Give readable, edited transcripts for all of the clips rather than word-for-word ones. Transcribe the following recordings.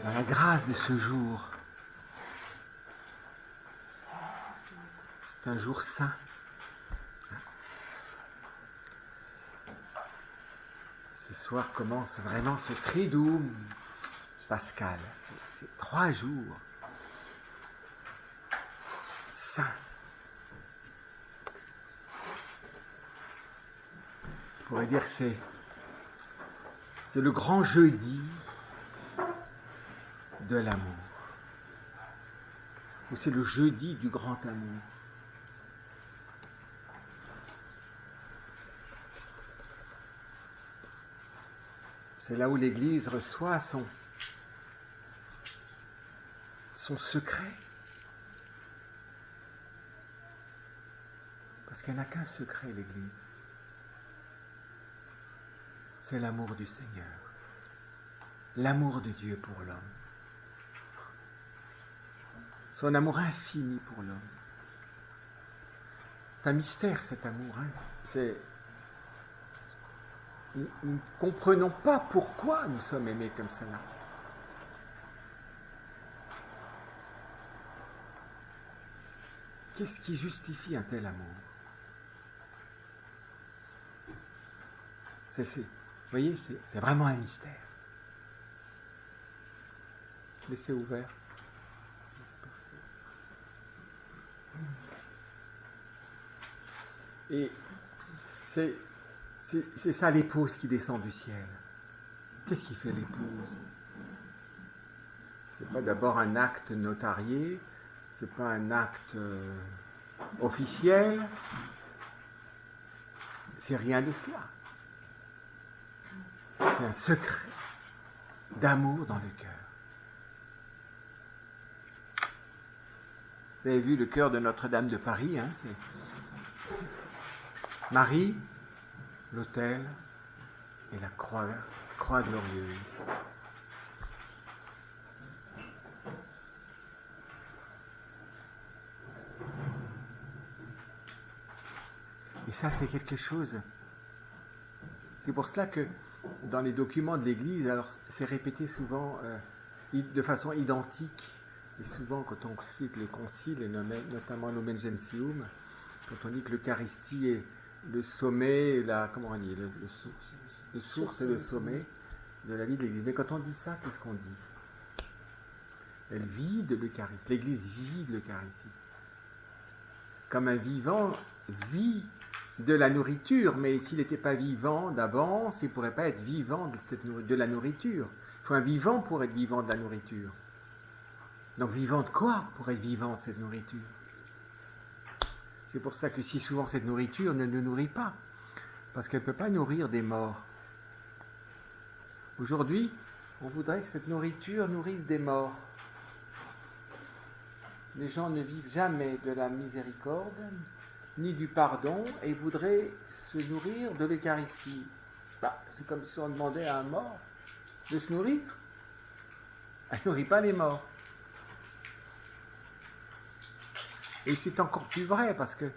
dans la grâce de ce jour. C'est un jour saint. Ce soir commence vraiment ce Triduum pascal. C'est 3 jours saints. On pourrait dire que c'est le grand jeudi de l'amour. Ou c'est le jeudi du grand amour. C'est là où l'Église reçoit son secret. Parce qu'elle n'a qu'un secret, l'Église. C'est l'amour du Seigneur. L'amour de Dieu pour l'homme. Son amour infini pour l'homme. C'est un mystère, cet amour. Nous ne comprenons pas pourquoi nous sommes aimés comme cela. Qu'est-ce qui justifie un tel amour? Vous voyez, c'est vraiment un mystère. Laissez ouvert. Et c'est ça l'épouse qui descend du ciel. Qu'est-ce qui fait l'épouse? C'est pas d'abord un acte notarié, c'est pas un acte officiel, c'est rien de cela. C'est un secret d'amour dans le cœur. Vous avez vu le chœur de Notre-Dame de Paris, c'est Marie, l'autel et la croix glorieuse. Et ça, c'est quelque chose. C'est pour cela que dans les documents de l'Église, alors c'est répété souvent de façon identique, et souvent quand on cite les conciles, et notamment Lumen Gentium, quand on dit que l'Eucharistie est le sommet, le source et le sommet de la vie de l'Église. Mais quand on dit ça, qu'est-ce qu'on dit? Elle vit de l'Eucharistie. l'Église vit de l'Eucharistie. Comme un vivant vit de la nourriture, mais s'il n'était pas vivant d'avance, il ne pourrait pas être vivant de la nourriture. Il faut un vivant pour être vivant de la nourriture. Donc vivant de quoi pour être vivant de cette nourriture? C'est pour ça que si souvent cette nourriture ne nous nourrit pas, parce qu'elle ne peut pas nourrir des morts. Aujourd'hui, on voudrait que cette nourriture nourrisse des morts. Les gens ne vivent jamais de la miséricorde, ni du pardon, et voudraient se nourrir de l'Eucharistie. C'est comme si on demandait à un mort de se nourrir. Elle ne nourrit pas les morts. Et c'est encore plus vrai, parce que,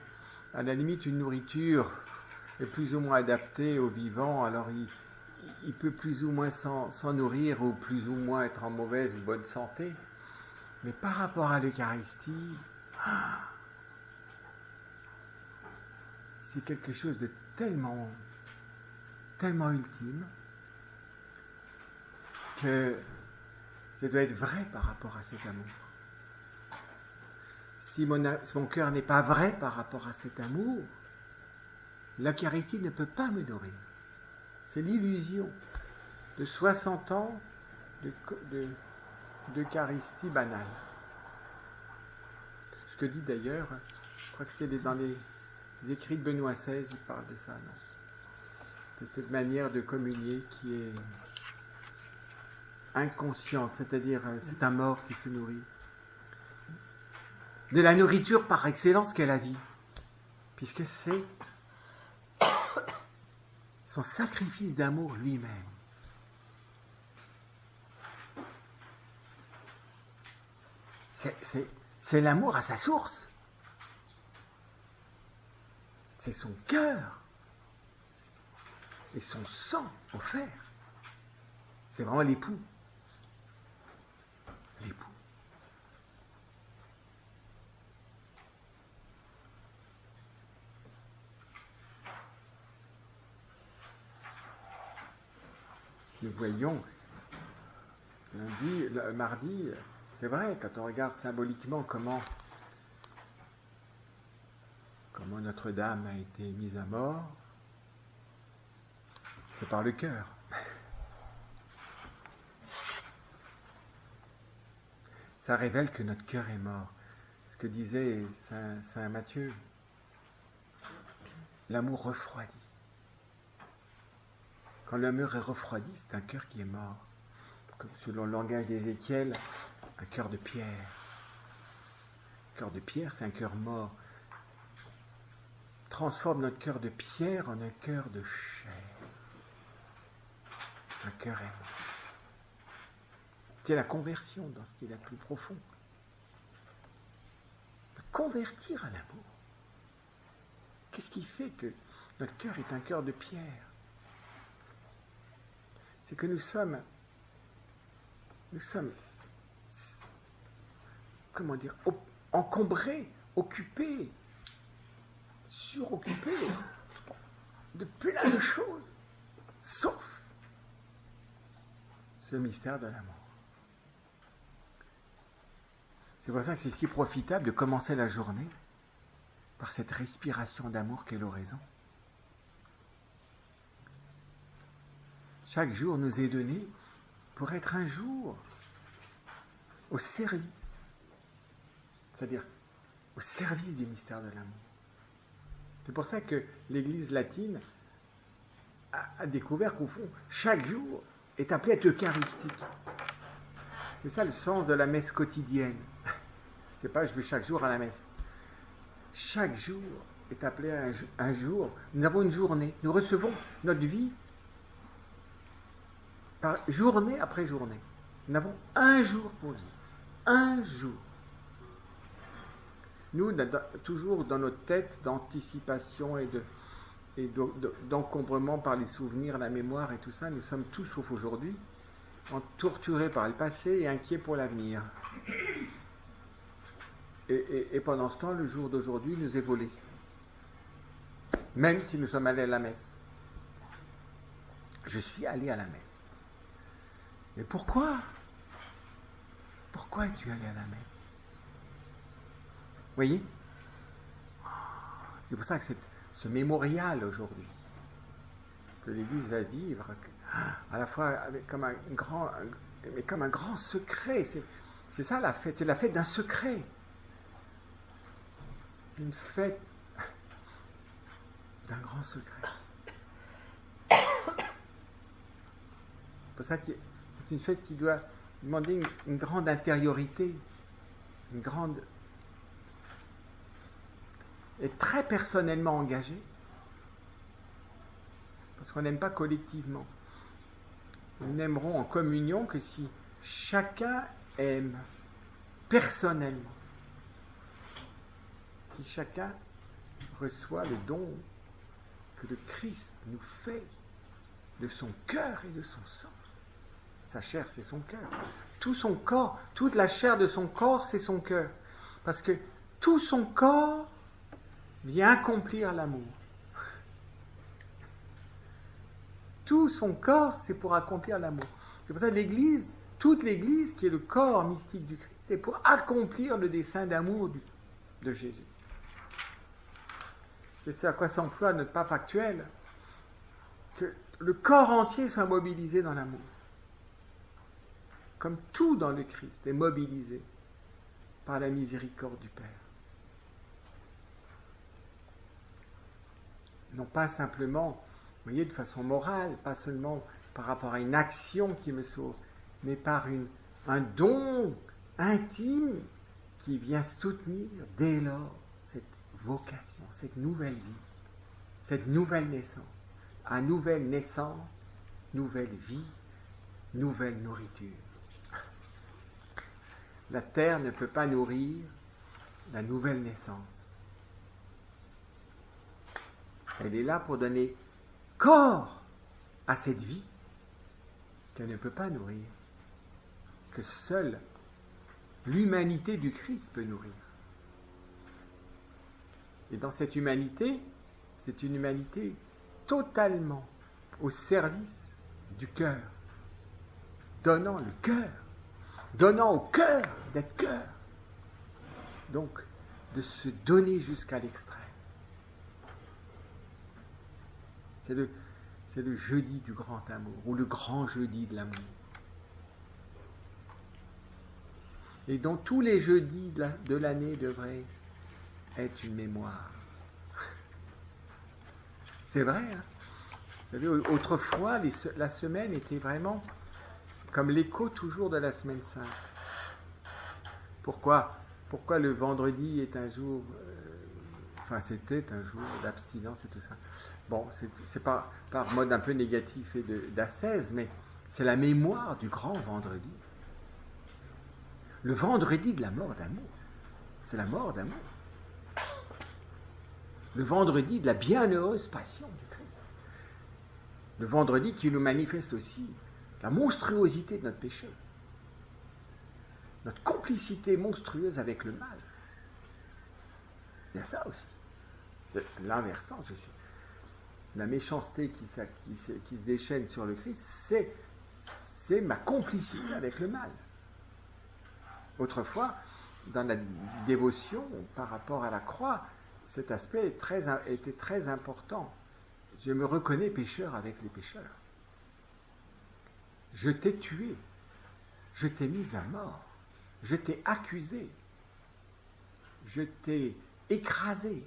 à la limite, une nourriture est plus ou moins adaptée aux vivants, alors il peut plus ou moins s'en nourrir, ou plus ou moins être en mauvaise ou bonne santé. Mais par rapport à l'Eucharistie, c'est quelque chose de tellement ultime que ça doit être vrai par rapport à cet amour. Si mon cœur n'est pas vrai par rapport à cet amour, l'Eucharistie ne peut pas me nourrir. C'est l'illusion de 60 ans d'Eucharistie banale. Ce que dit d'ailleurs, je crois que c'est dans les écrits de Benoît XVI, il parle de ça, non? De cette manière de communier qui est inconsciente, c'est-à-dire c'est un mort qui se nourrit. De la nourriture par excellence qu'est la vie, puisque c'est son sacrifice d'amour lui-même. C'est l'amour à sa source. C'est son cœur et son sang offert. C'est vraiment l'époux. voyons mardi, c'est vrai, quand on regarde symboliquement comment Notre-Dame a été mise à mort, c'est par le cœur. Ça révèle que notre cœur est mort. Ce que disait Saint Matthieu, l'amour refroidit. Quand l'amour est refroidi, c'est un cœur qui est mort. Selon le langage d'Ézéchiel, un cœur de pierre. Un cœur de pierre, c'est un cœur mort. Transforme notre cœur de pierre en un cœur de chair. Un cœur aimant. C'est la conversion dans ce qui est le plus profond. Convertir à l'amour. Qu'est-ce qui fait que notre cœur est un cœur de pierre? C'est que nous sommes, comment dire, encombrés, occupés, suroccupés de plein de choses, sauf ce mystère de l'amour. C'est pour ça que c'est si profitable de commencer la journée par cette respiration d'amour qu'est l'oraison. Chaque jour nous est donné pour être un jour au service, c'est-à-dire au service du mystère de l'amour. C'est pour ça que l'Église latine a découvert qu'au fond, chaque jour est appelé à être eucharistique. C'est ça le sens de la messe quotidienne. C'est pas je vais chaque jour à la messe. Chaque jour est appelé à un jour. Nous avons une journée. Nous recevons notre vie par journée après journée. Nous avons un jour pour vivre. Un jour. Nous, toujours dans notre tête d'anticipation et d'encombrement par les souvenirs, la mémoire et tout ça, nous sommes tous, sauf aujourd'hui, torturés par le passé et inquiets pour l'avenir. Et pendant ce temps, le jour d'aujourd'hui nous est volé. Même si nous sommes allés à la messe. Je suis allé à la messe. Mais pourquoi? Pourquoi es-tu allé à la messe? Vous voyez? C'est pour ça que ce mémorial aujourd'hui, que l'Église va vivre, à la fois comme un grand secret. C'est ça la fête, c'est la fête d'un secret. C'est une fête d'un grand secret. C'est pour ça que c'est une fête qui doit demander une grande intériorité, une grande... et très personnellement engagée, parce qu'on n'aime pas collectivement. Nous n'aimerons en communion que si chacun aime personnellement. Si chacun reçoit le don que le Christ nous fait de son cœur et de son sang. Sa chair, c'est son cœur. Tout son corps, toute la chair de son corps, c'est son cœur. Parce que tout son corps vient accomplir l'amour. Tout son corps, c'est pour accomplir l'amour. C'est pour ça que l'Église, toute l'Église, qui est le corps mystique du Christ, est pour accomplir le dessein d'amour de Jésus. C'est ce à quoi s'emploie notre pape actuel, que le corps entier soit mobilisé dans l'amour. Comme tout dans le Christ est mobilisé par la miséricorde du Père. Non pas simplement, vous voyez, de façon morale, pas seulement par rapport à une action qui me sauve, mais par un don intime qui vient soutenir dès lors cette vocation, cette nouvelle vie, cette nouvelle naissance. À nouvelle naissance, nouvelle vie, nouvelle nourriture. La terre ne peut pas nourrir la nouvelle naissance. Elle est là pour donner corps à cette vie qu'elle ne peut pas nourrir, que seule l'humanité du Christ peut nourrir. Et dans cette humanité, c'est une humanité totalement au service du cœur, donnant le cœur, donnant au cœur d'être cœur. Donc, de se donner jusqu'à l'extrême. C'est le jeudi du grand amour, ou le grand jeudi de l'amour. Et dont tous les jeudis de l'année devraient être une mémoire. C'est vrai, hein? Vous savez, autrefois, la semaine était vraiment comme l'écho toujours de la semaine sainte. Pourquoi le vendredi est un jour... c'était un jour d'abstinence et tout ça. Bon, c'est pas par mode un peu négatif et d'ascèse, mais c'est la mémoire du grand vendredi. Le vendredi de la mort d'amour. C'est la mort d'amour. Le vendredi de la bienheureuse passion du Christ. Le vendredi qui nous manifeste aussi la monstruosité de notre péché. Notre complicité monstrueuse avec le mal. Il y a ça aussi. C'est l'inversant, je suis. La méchanceté qui se déchaîne sur le Christ, c'est ma complicité avec le mal. Autrefois, dans la dévotion par rapport à la croix, cet aspect était très important. Je me reconnais pécheur avec les pécheurs. Je t'ai tué, je t'ai mis à mort, je t'ai accusé, je t'ai écrasé.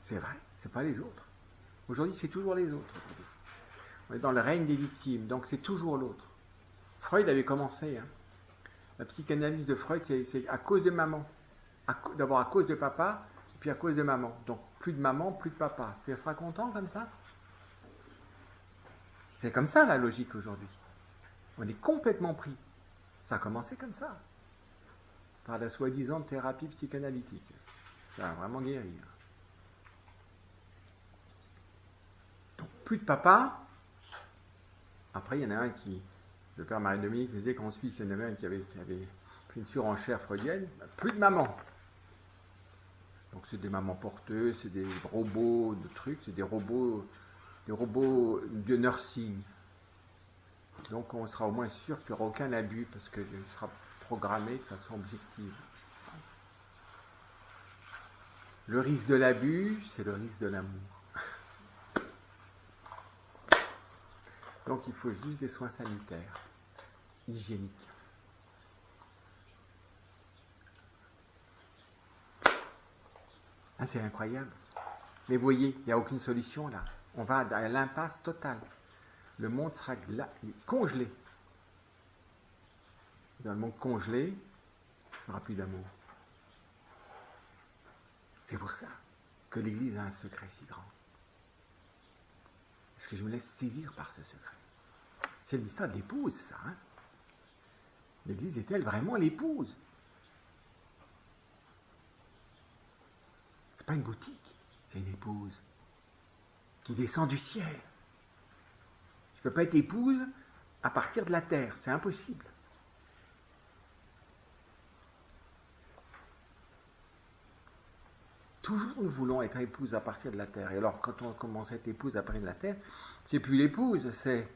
C'est vrai, c'est pas les autres. Aujourd'hui, c'est toujours les autres. On est dans le règne des victimes, donc c'est toujours l'autre. Freud avait commencé. La psychanalyse de Freud, c'est à cause de maman. D'abord à cause de papa, puis à cause de maman. Donc plus de maman, plus de papa. Tu seras content comme ça? C'est comme ça la logique aujourd'hui. On est complètement pris. Ça a commencé comme ça. Par la soi-disant thérapie psychanalytique. Ça a vraiment guéri. Donc plus de papa. Après, il y en a un qui, le père Marie-Dominique me disait qu'en Suisse, il y en avait un qui avait fait une surenchère freudienne. Plus de maman. Donc c'est des mamans porteuses, c'est des robots de trucs, c'est des robots de nursing. Donc on sera au moins sûr qu'il n'y aura aucun abus parce que ce sera programmé de façon objective. Le risque de l'abus, c'est le risque de l'amour. Donc il faut juste des soins sanitaires, hygiéniques. Ah, c'est incroyable. Mais vous voyez, il n'y a aucune solution là. On va à l'impasse totale. Le monde sera congelé. Dans le monde congelé, il n'y aura plus d'amour. C'est pour ça que l'Église a un secret si grand. Est-ce que je me laisse saisir par ce secret? C'est le mystère de l'épouse, ça. L'Église est-elle vraiment l'épouse? C'est pas une boutique, c'est une épouse qui descend du ciel. Je ne peux pas être épouse à partir de la terre, c'est impossible. Toujours nous voulons être épouse à partir de la terre. Et alors, quand on commence à être épouse à partir de la terre, c'est plus l'épouse, c'est...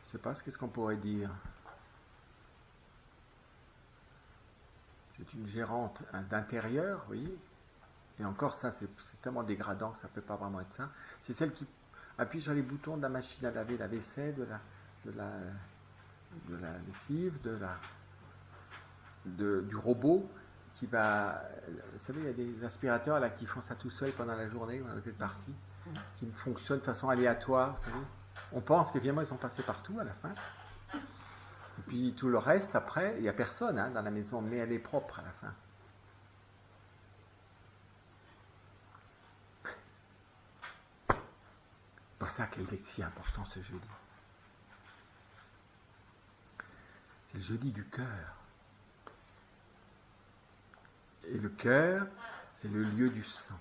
Je ne sais pas qu'est-ce qu'on pourrait dire. C'est une gérante d'intérieur, vous voyez. Et encore, ça, c'est tellement dégradant que ça ne peut pas vraiment être ça. C'est celle qui appuie sur les boutons de la machine à laver, la vaisselle, de la lessive, du robot qui va... Vous savez, il y a des aspirateurs là qui font ça tout seul pendant la journée, quand vous êtes parti, qui fonctionnent de façon aléatoire, vous savez. On pense que finalement, ils sont passés partout à la fin. Et puis tout le reste, après, il n'y a personne dans la maison, mais elle est propre à la fin. C'est pour ça qu'elle est si important ce jeudi. C'est le jeudi du cœur. Et le cœur, c'est le lieu du sang.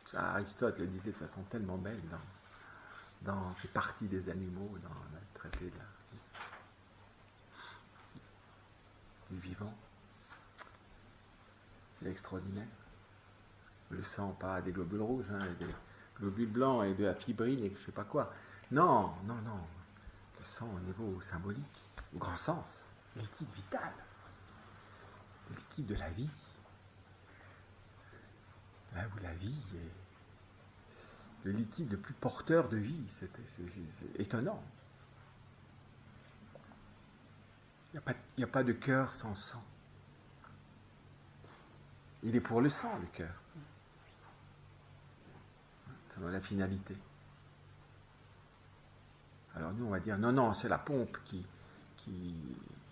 Ça, Aristote le disait de façon tellement belle dans ces parties des animaux, dans le traité du vivant. C'est extraordinaire. Le sang, pas des globules rouges, globule blanc et de la fibrine et que je ne sais pas quoi. Non, non, non. Le sang au niveau symbolique, au grand sens, liquide vital, liquide de la vie. Là où la vie est le liquide le plus porteur de vie, c'est étonnant. Il n'y a pas de cœur sans sang. Il est pour le sang, le cœur. Selon la finalité. Alors nous, on va dire, non, non, c'est la pompe qui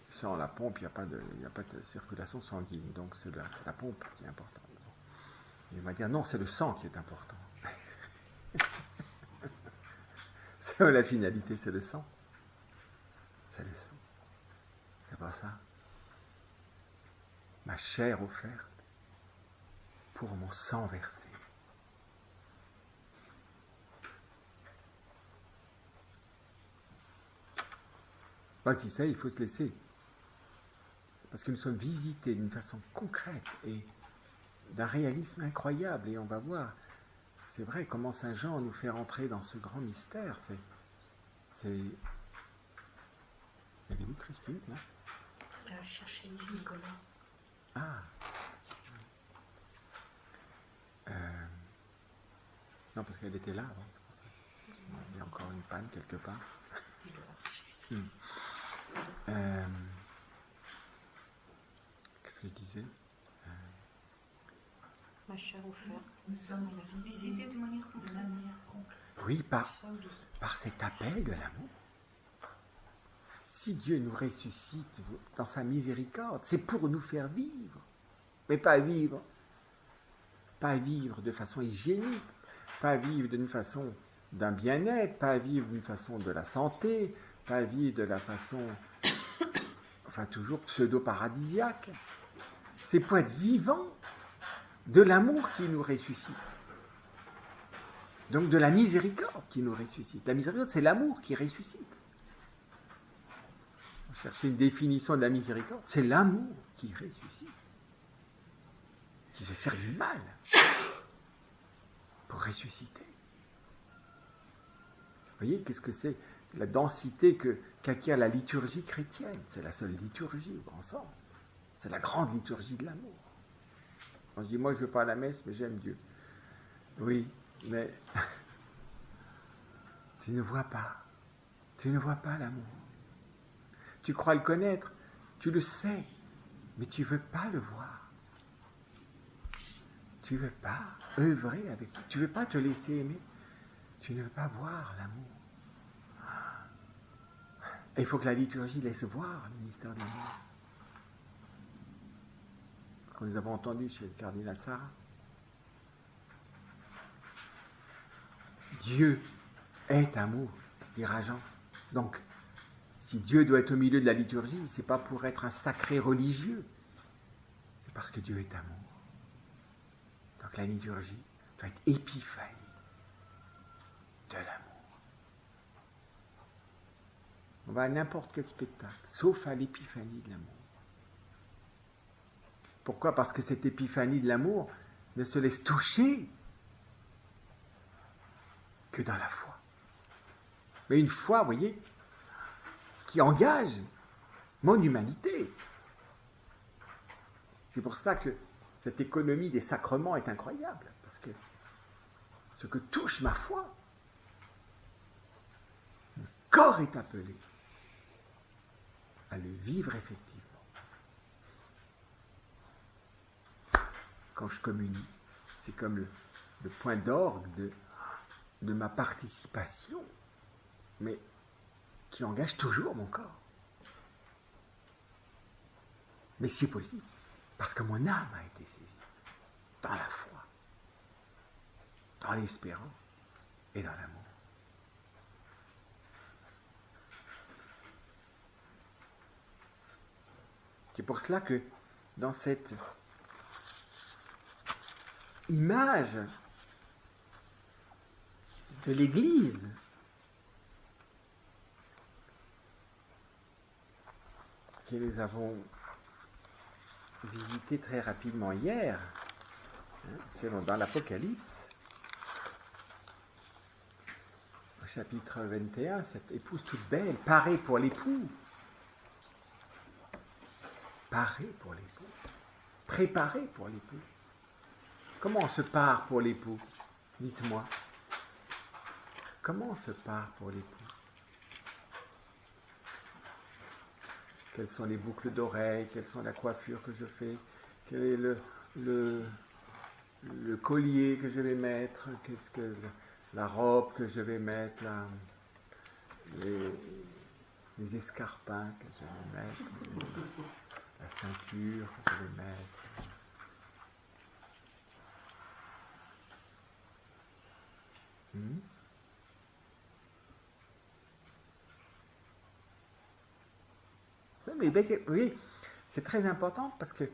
sans la pompe, il n'y a pas de circulation sanguine, donc c'est la pompe qui est importante. Et on va dire, non, c'est le sang qui est important. Selon la finalité, c'est le sang. C'est le sang. C'est pas ça. Ma chair offerte pour mon sang versé. Parce qu'il sait, il faut se laisser. Parce que nous sommes visités d'une façon concrète et d'un réalisme incroyable. Et on va voir, c'est vrai, comment Saint Jean nous fait rentrer dans ce grand mystère. Elle est où, Christine, là? Elle a cherché Nicolas. Ah. Non, parce qu'elle était là avant, c'est pour ça. Il y a encore une panne quelque part. Qu'est-ce que je disais? Ma chère offerte. Nous sommes visités de manière concrète. Oui, par cet appel de l'amour. Si Dieu nous ressuscite dans sa miséricorde, c'est pour nous faire vivre. Mais pas vivre de façon hygiénique, pas vivre d'une façon d'un bien-être, pas vivre d'une façon de la santé, pas vivre de la façon, enfin toujours pseudo-paradisiaque. C'est pour être vivant de l'amour qui nous ressuscite. Donc de la miséricorde qui nous ressuscite. La miséricorde, c'est l'amour qui ressuscite. On cherche une définition de la miséricorde, c'est l'amour qui ressuscite, qui se sert du mal pour ressusciter. Vous voyez, qu'est-ce que c'est la densité qu'acquiert la liturgie chrétienne? C'est la seule liturgie au grand sens. C'est la grande liturgie de l'amour. On se dit, moi je ne veux pas à la messe, mais j'aime Dieu. Oui, mais tu ne vois pas l'amour. Tu crois le connaître, tu le sais, mais tu ne veux pas le voir. Tu ne veux pas œuvrer avec lui. Tu ne veux pas te laisser aimer. Tu ne veux pas voir l'amour. Et il faut que la liturgie laisse voir le mystère de l'amour. Comme nous avons entendu chez le cardinal Sarah. Dieu est amour, dira Jean. Donc, si Dieu doit être au milieu de la liturgie, ce n'est pas pour être un sacré religieux. C'est parce que Dieu est amour. Donc la liturgie doit être épiphanie de l'amour. On va à n'importe quel spectacle, sauf à l'épiphanie de l'amour. Pourquoi? Parce que cette épiphanie de l'amour ne se laisse toucher que dans la foi. Mais une foi, vous voyez, qui engage mon humanité. C'est pour ça que cette économie des sacrements est incroyable, parce que ce que touche ma foi, mon corps est appelé à le vivre effectivement. Quand je communie, c'est comme le point d'orgue de ma participation, mais qui engage toujours mon corps. Mais si possible, parce que mon âme a été saisie dans la foi, dans l'espérance et dans l'amour. C'est pour cela que dans cette image de l'Église, que nous avons visité très rapidement hier, selon dans l'Apocalypse, chapitre 21, cette épouse toute belle, parée pour l'époux. Parée pour l'époux. Préparée pour l'époux. Comment on se part pour l'époux? Dites-moi. Comment on se part pour l'époux? Quelles sont les boucles d'oreilles? Quelles sont la coiffure que je fais? Quel est le collier que je vais mettre? Qu'est-ce que la robe que je vais mettre? Les escarpins que je vais mettre? La ceinture que je vais mettre? Mais vous voyez, c'est très important parce que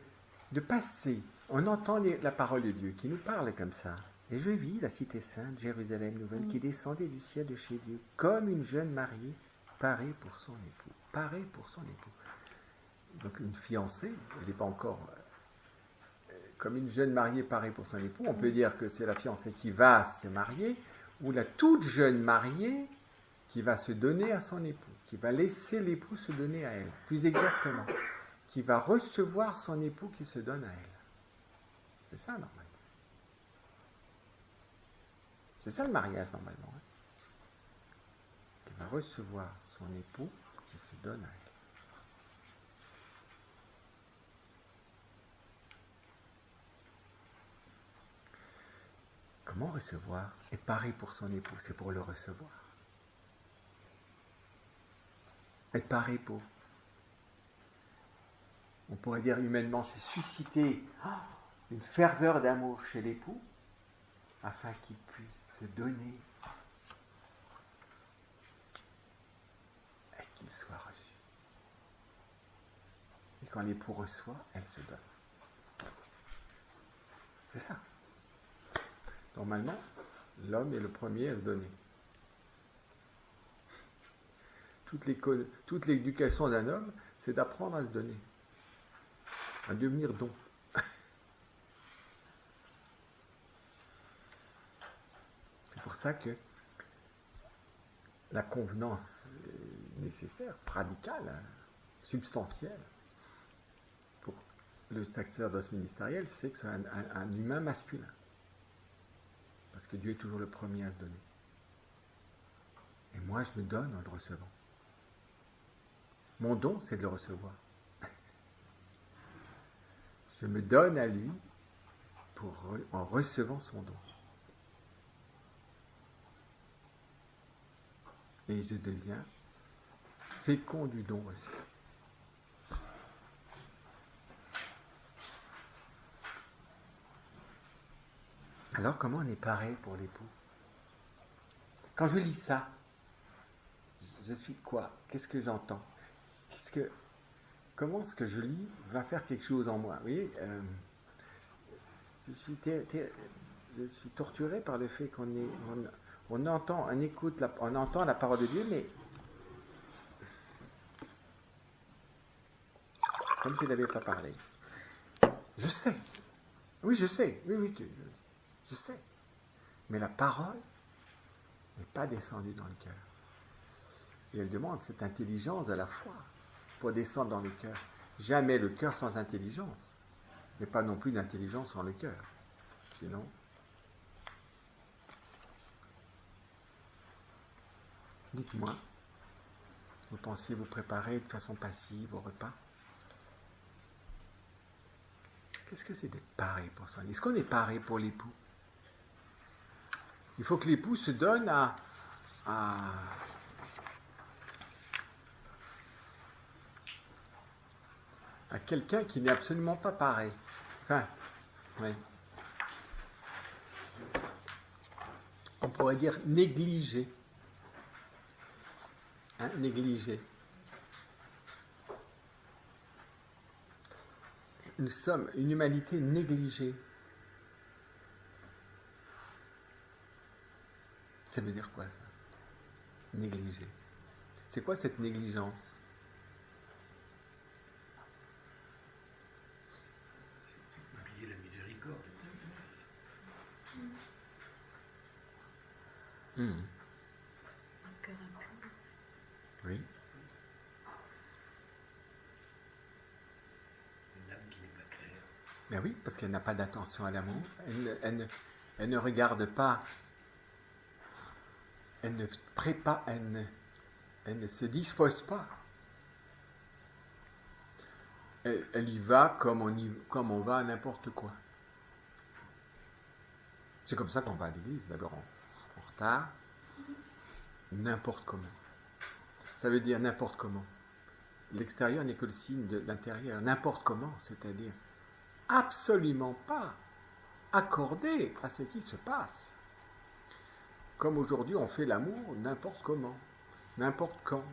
de passer, on entend la parole de Dieu qui nous parle comme ça. Et je vis la cité sainte, Jérusalem nouvelle, qui descendait du ciel de chez Dieu, comme une jeune mariée parée pour son époux. Parée pour son époux. Donc une fiancée, elle n'est pas encore comme une jeune mariée parée pour son époux. On peut dire que c'est la fiancée qui va se marier, ou la toute jeune mariée qui va se donner à son époux, qui va laisser l'époux se donner à elle, plus exactement, qui va recevoir son époux qui se donne à elle. C'est ça, normalement. C'est ça le mariage, normalement. Qui va recevoir son époux qui se donne à elle. Comment recevoir? Être paré pour son époux, c'est pour le recevoir. Être paré pour. On pourrait dire humainement, c'est susciter une ferveur d'amour chez l'époux afin qu'il puisse se donner et qu'il soit reçu. Et quand l'époux reçoit, elle se donne. C'est ça. Normalement, l'homme est le premier à se donner. Toute l'éducation d'un homme, c'est d'apprendre à se donner, à devenir don. C'est pour ça que la convenance nécessaire, radicale, substantielle, pour le sacerdoce ministériel, c'est que c'est un humain masculin. Parce que Dieu est toujours le premier à se donner. Et moi, je me donne en le recevant. Mon don, c'est de le recevoir. Je me donne à lui en recevant son don. Et je deviens fécond du don reçu. Alors, comment on est paré pour l'époux? Quand je lis ça, je suis quoi? Qu'est-ce que j'entends? Comment ce que je lis va faire quelque chose en moi? Vous voyez, je suis torturé par le fait on entend la parole de Dieu, mais comme s'il n'avait pas parlé. Je sais. Oui, je sais. Oui, je sais. Mais la parole n'est pas descendue dans le cœur. Et elle demande cette intelligence de la foi pour descendre dans le cœur. Jamais le cœur sans intelligence, mais pas non plus d'intelligence sans le cœur. Sinon, dites-moi, vous pensez vous préparer de façon passive au repas? Qu'est-ce que c'est d'être paré pour ça? Est-ce qu'on est paré pour l'époux? Il faut que l'époux se donne à quelqu'un qui n'est absolument pas paré. Enfin, oui. On pourrait dire négligé. Négligé. Nous sommes une humanité négligée. Ça veut dire quoi, ça? Négligé. C'est quoi cette négligence? Oublier la miséricorde. cœur impur. Oui. Une âme qui n'est pas claire. Ben oui, parce qu'elle n'a pas d'attention à l'amour. Elle ne regarde pas. Elle ne prépare. Elle ne se dispose pas. Elle y va comme on va à n'importe quoi. C'est comme ça qu'on va à l'église, d'abord en retard, n'importe comment. Ça veut dire n'importe comment. L'extérieur n'est que le signe de l'intérieur. N'importe comment, c'est-à-dire absolument pas accordé à ce qui se passe. Comme aujourd'hui, on fait l'amour n'importe comment, n'importe quand.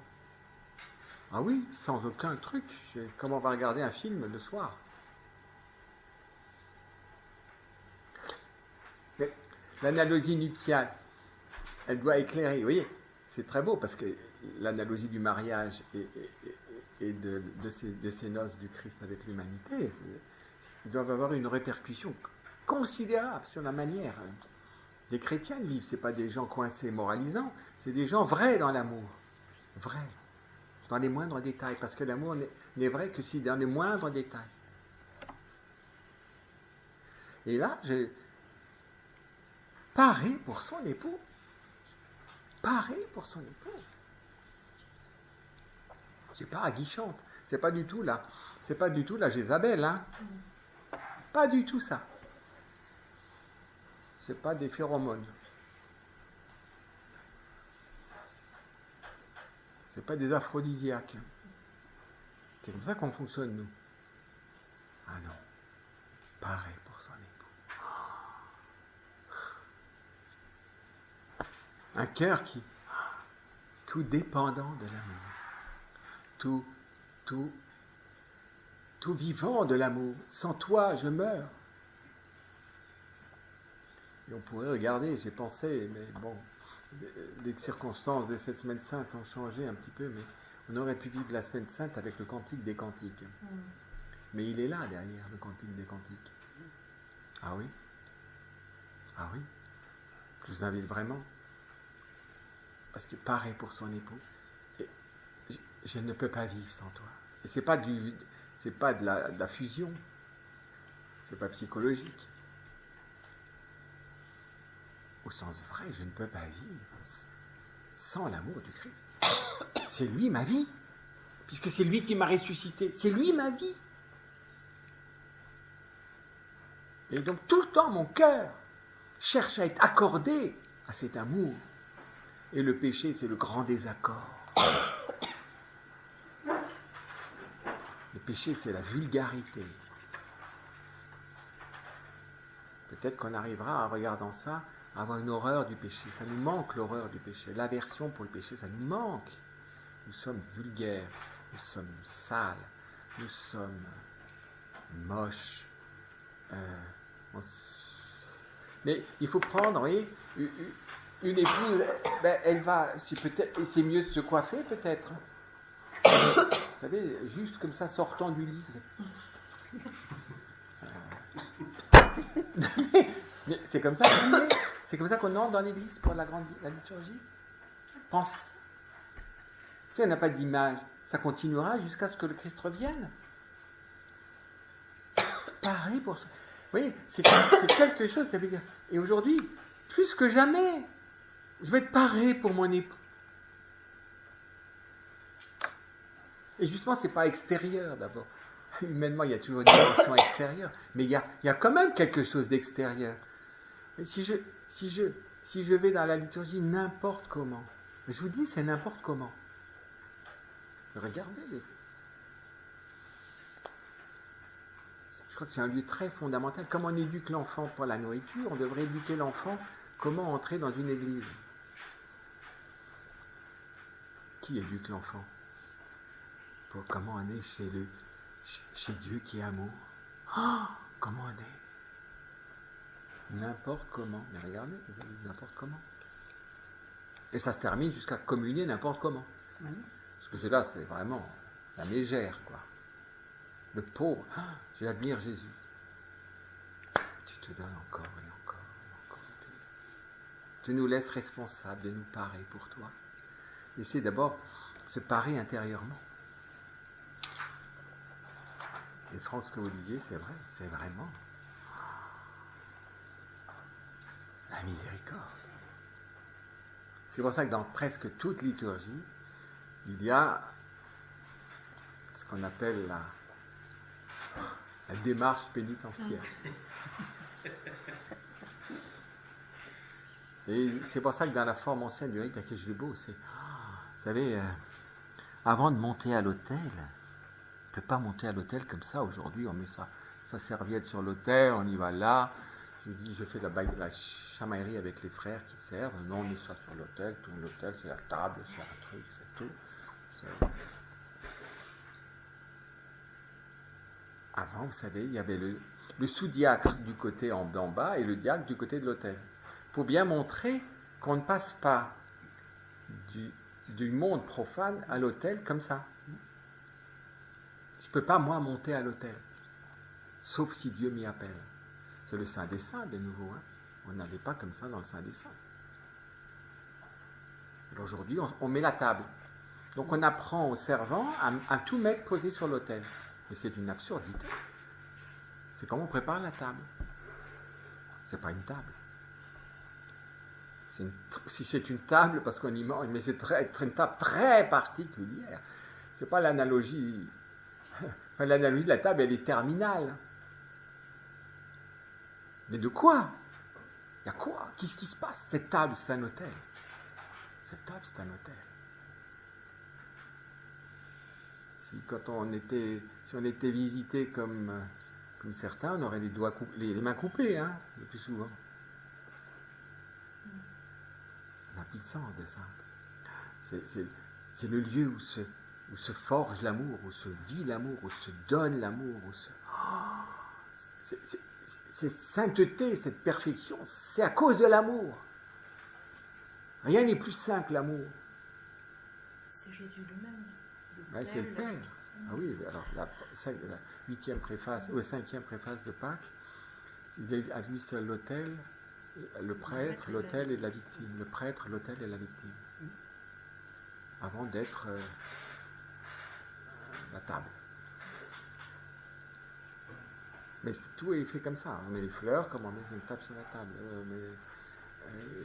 Ah oui, sans aucun truc. Comme on va regarder un film le soir. Mais l'analogie nuptiale, elle doit éclairer. Vous voyez, c'est très beau parce que l'analogie du mariage et de ces noces du Christ avec l'humanité, ils doivent avoir une répercussion considérable sur la manière. Les chrétiens vivent, ce n'est pas des gens coincés moralisants, c'est des gens vrais dans l'amour. Vrais. Dans les moindres détails, parce que l'amour n'est vrai que si dans les moindres détails. Et là, j'ai paré pour son époux. Paré pour son époux. C'est pas aguichante. C'est pas du tout la Jézabel, hein. Pas du tout ça. C'est pas des phéromones. C'est pas des aphrodisiaques. C'est comme ça qu'on fonctionne, nous. Ah non. Pareil pour son époux. Un cœur qui, tout dépendant de l'amour, tout vivant de l'amour. Sans toi, je meurs. Et on pourrait regarder, j'ai pensé, mais bon, les circonstances de cette semaine sainte ont changé un petit peu, mais on aurait pu vivre la semaine sainte avec le cantique des cantiques. Mais il est là derrière, le cantique des cantiques. Ah oui? Ah oui? Je vous invite vraiment. Parce que pareil pour son époux. Et je ne peux pas vivre sans toi. Et c'est pas de la fusion. C'est pas psychologique. Au sens vrai, je ne peux pas vivre sans l'amour du Christ. C'est lui ma vie. Puisque c'est lui qui m'a ressuscité. C'est lui ma vie. Et donc tout le temps, mon cœur cherche à être accordé à cet amour. Et le péché, c'est le grand désaccord. Le péché, c'est la vulgarité. Peut-être qu'on arrivera, en regardant ça, à avoir une horreur du péché. Ça nous manque, l'horreur du péché. L'aversion pour le péché, ça nous manque. Nous sommes vulgaires, nous sommes sales, nous sommes moches. Mais il faut prendre, vous voyez, une épouse, elle va, c'est mieux de se coiffer peut-être. Vous savez, juste comme ça, sortant du lit. Mais c'est comme ça qu'on est. C'est comme ça qu'on entre dans l'église pour la liturgie. Pensez ça. Si on n'a pas d'image, ça continuera jusqu'à ce que le Christ revienne. Pareil pour ça. Vous voyez, c'est quelque chose, ça veut dire. Et aujourd'hui, plus que jamais, je vais être paré pour mon époux. Et justement, c'est pas extérieur d'abord. Humainement, il y a toujours une dimension extérieure, mais il y a quand même quelque chose d'extérieur. Et si je vais dans la liturgie n'importe comment, je vous dis, c'est n'importe comment. Regardez. Je crois que c'est un lieu très fondamental. Comme on éduque l'enfant pour la nourriture, on devrait éduquer l'enfant comment entrer dans une église. Qui éduque l'enfant? Pour comment on est chez Dieu qui est amour. Oh, comment on est? N'importe comment. Mais regardez, vous avez dit n'importe comment. Et ça se termine jusqu'à communier n'importe comment. Parce que là, c'est vraiment la mégère, quoi. Le pauvre. Oh, j'admire Jésus. Tu te donnes encore et encore et encore. Tu nous laisses responsables de nous parer pour toi. essayer d'abord de se parer intérieurement. Et Franck, ce que vous disiez, c'est vrai, c'est vraiment la miséricorde. C'est pour ça que dans presque toute liturgie, il y a ce qu'on appelle la démarche pénitentiaire. Et c'est pour ça que dans la forme ancienne du rite Akeshvebo, c'est, vous savez, avant de monter à l'autel, on ne peut pas monter à l'autel comme ça. Aujourd'hui, on met sa serviette sur l'autel, on y va là. Je fais la chamaillerie avec les frères qui servent. Non, on met ça sur l'autel, tout l'autel, c'est la table, c'est un truc, c'est tout. Avant, vous savez, il y avait le sous-diacre du côté en bas et le diacre du côté de l'autel. Pour bien montrer qu'on ne passe pas du monde profane à l'autel comme ça. Je ne peux pas, moi, monter à l'autel, sauf si Dieu m'y appelle. C'est le Saint des Saints, de nouveau. Hein. On n'avait pas comme ça dans le Saint des Saints. Alors aujourd'hui, on met la table. Donc on apprend aux servants à tout mettre posé sur l'autel. Mais c'est une absurdité. C'est comment on prépare la table. C'est pas une table. Si c'est une table, parce qu'on y mange, mais c'est une table très particulière. C'est pas l'analogie. Enfin, l'analogie de la table, elle est terminale. Mais de quoi? Il y a quoi? Qu'est-ce qui se passe? Cette table, c'est un hôtel. Cette table, c'est un hôtel. Si on était visité comme certains, on aurait les mains coupées, hein, le plus souvent. On n'a plus le sens de ça. C'est le lieu où se forge l'amour, où se vit l'amour, où se donne l'amour, cette sainteté, cette perfection, c'est à cause de l'amour. Rien n'est plus saint que l'amour. C'est Jésus lui-même. Ouais, c'est le Père. Ah oui, alors la 8e préface, ou 5e préface de Pâques, il y a à lui seul l'autel, le prêtre, l'autel et la victime. Le prêtre, l'autel et la victime. Avant d'être la table. Mais tout est fait comme ça. On met les fleurs comme on met une table sur la table.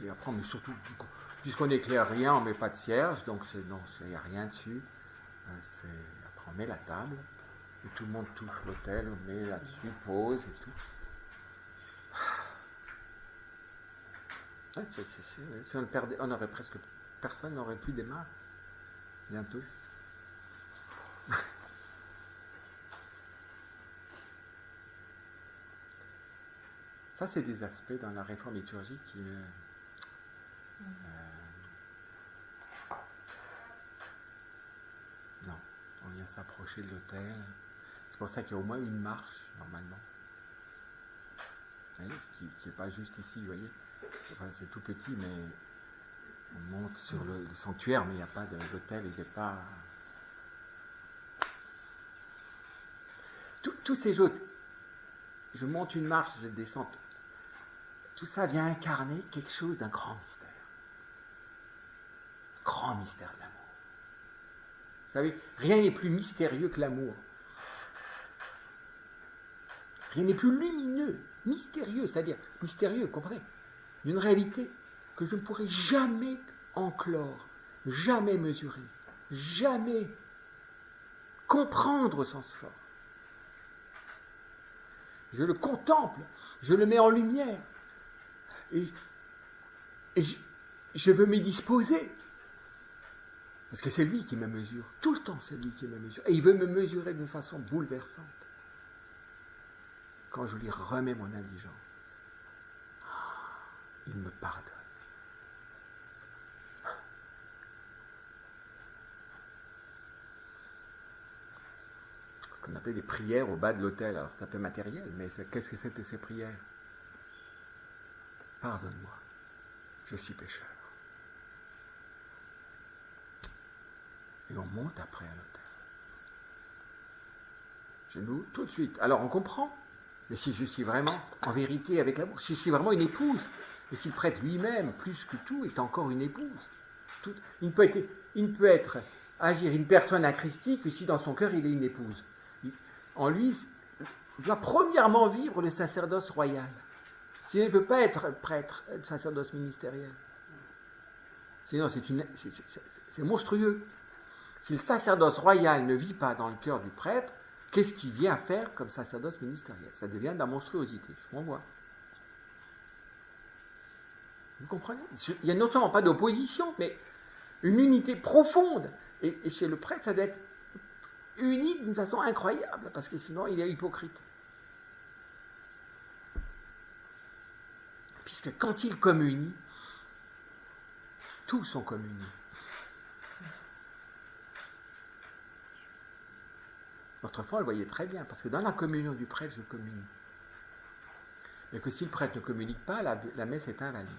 Et après, on met surtout, puisqu'on n'éclaire rien, on ne met pas de cierge, donc il n'y a rien dessus. Après, on met la table, et tout le monde touche l'autel, on met là-dessus, pose et tout. Ouais, si on le perdait, on aurait presque personne n'aurait plus des mains bientôt. Ça, c'est des aspects dans la réforme liturgique qui non, on vient s'approcher de l'autel. C'est pour ça qu'il y a au moins une marche, normalement. Vous voyez, ce qui n'est pas juste ici, vous voyez. Enfin, c'est tout petit, mais on monte sur le sanctuaire, mais il n'y a pas de l'autel, il n'est pas... Tous ces jours, je monte une marche, je descends. Tout ça vient incarner quelque chose d'un grand mystère. Grand mystère de l'amour. Vous savez, rien n'est plus mystérieux que l'amour. Rien n'est plus lumineux, mystérieux, c'est-à-dire mystérieux, comprenez, d'une réalité que je ne pourrai jamais enclore, jamais mesurer, jamais comprendre au sens fort. Je le contemple, je le mets en lumière, et je veux m'y disposer. Parce que c'est lui qui me mesure. Tout le temps, c'est lui qui me mesure. Et il veut me mesurer d'une façon bouleversante. Quand je lui remets mon indigence, il me pardonne. Ce qu'on appelle des prières au bas de l'autel. Alors c'est un peu matériel, mais qu'est-ce que c'était ces prières? Pardonne-moi, je suis pécheur. Et on monte après à l'autel. Chez nous, tout de suite. Alors on comprend. Mais si je suis vraiment, en vérité, avec l'amour, si je suis vraiment une épouse, et si le prêtre lui-même, plus que tout, est encore une épouse, Il ne peut agir une personne à Christi que si dans son cœur il est une épouse. En lui, il doit premièrement vivre le sacerdoce royal. S'il ne peut pas être prêtre, sacerdoce ministériel. Sinon, c'est monstrueux. Si le sacerdoce royal ne vit pas dans le cœur du prêtre, qu'est-ce qu'il vient faire comme sacerdoce ministériel? Ça devient de la monstruosité. On voit. Vous comprenez? Il n'y a notamment pas d'opposition, mais une unité profonde. Et chez le prêtre, ça doit être uni d'une façon incroyable, parce que sinon, il est hypocrite. Puisque quand il communie, tous sont communiés. Autrefois, on le voyait très bien, parce que dans la communion du prêtre, je communie. Mais que si le prêtre ne communique pas, la messe est invalide.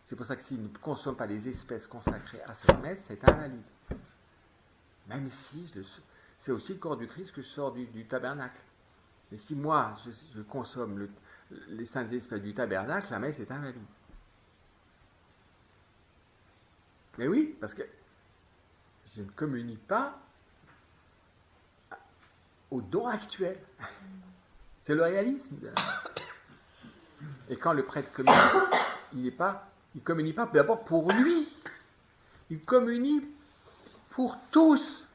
C'est pour ça que s'il ne consomme pas les espèces consacrées à cette messe, c'est invalide. Même si c'est aussi le corps du Christ que je sors du tabernacle. Mais si moi, je consomme les saintes espèces du tabernacle, la messe est invalide. Mais oui, parce que je ne communie pas au don actuel. C'est le réalisme. Et quand le prêtre communie, il ne communie pas d'abord pour lui. Il communie pour tous.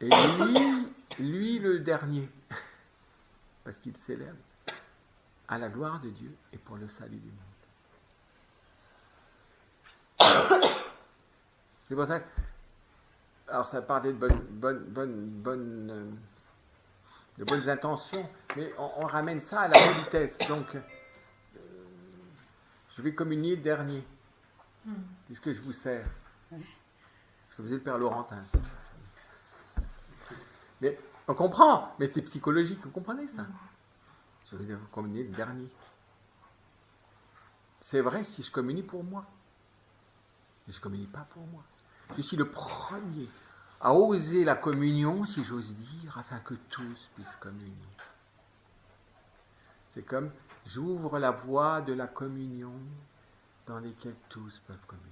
Et lui le dernier, parce qu'il célèbre à la gloire de Dieu et pour le salut du monde. C'est pour ça que, alors ça parlait de bonnes intentions, mais on ramène ça à la politesse. Donc, je vais communier le dernier, puisque je vous sers. Parce que vous êtes le Père Laurentin. Mais on comprend, mais c'est psychologique, vous comprenez ça? Je vais communier le dernier. C'est vrai si je communie pour moi. Mais je ne communie pas pour moi. Je suis le premier à oser la communion, si j'ose dire, afin que tous puissent communier. C'est comme j'ouvre la voie de la communion dans laquelle tous peuvent communier.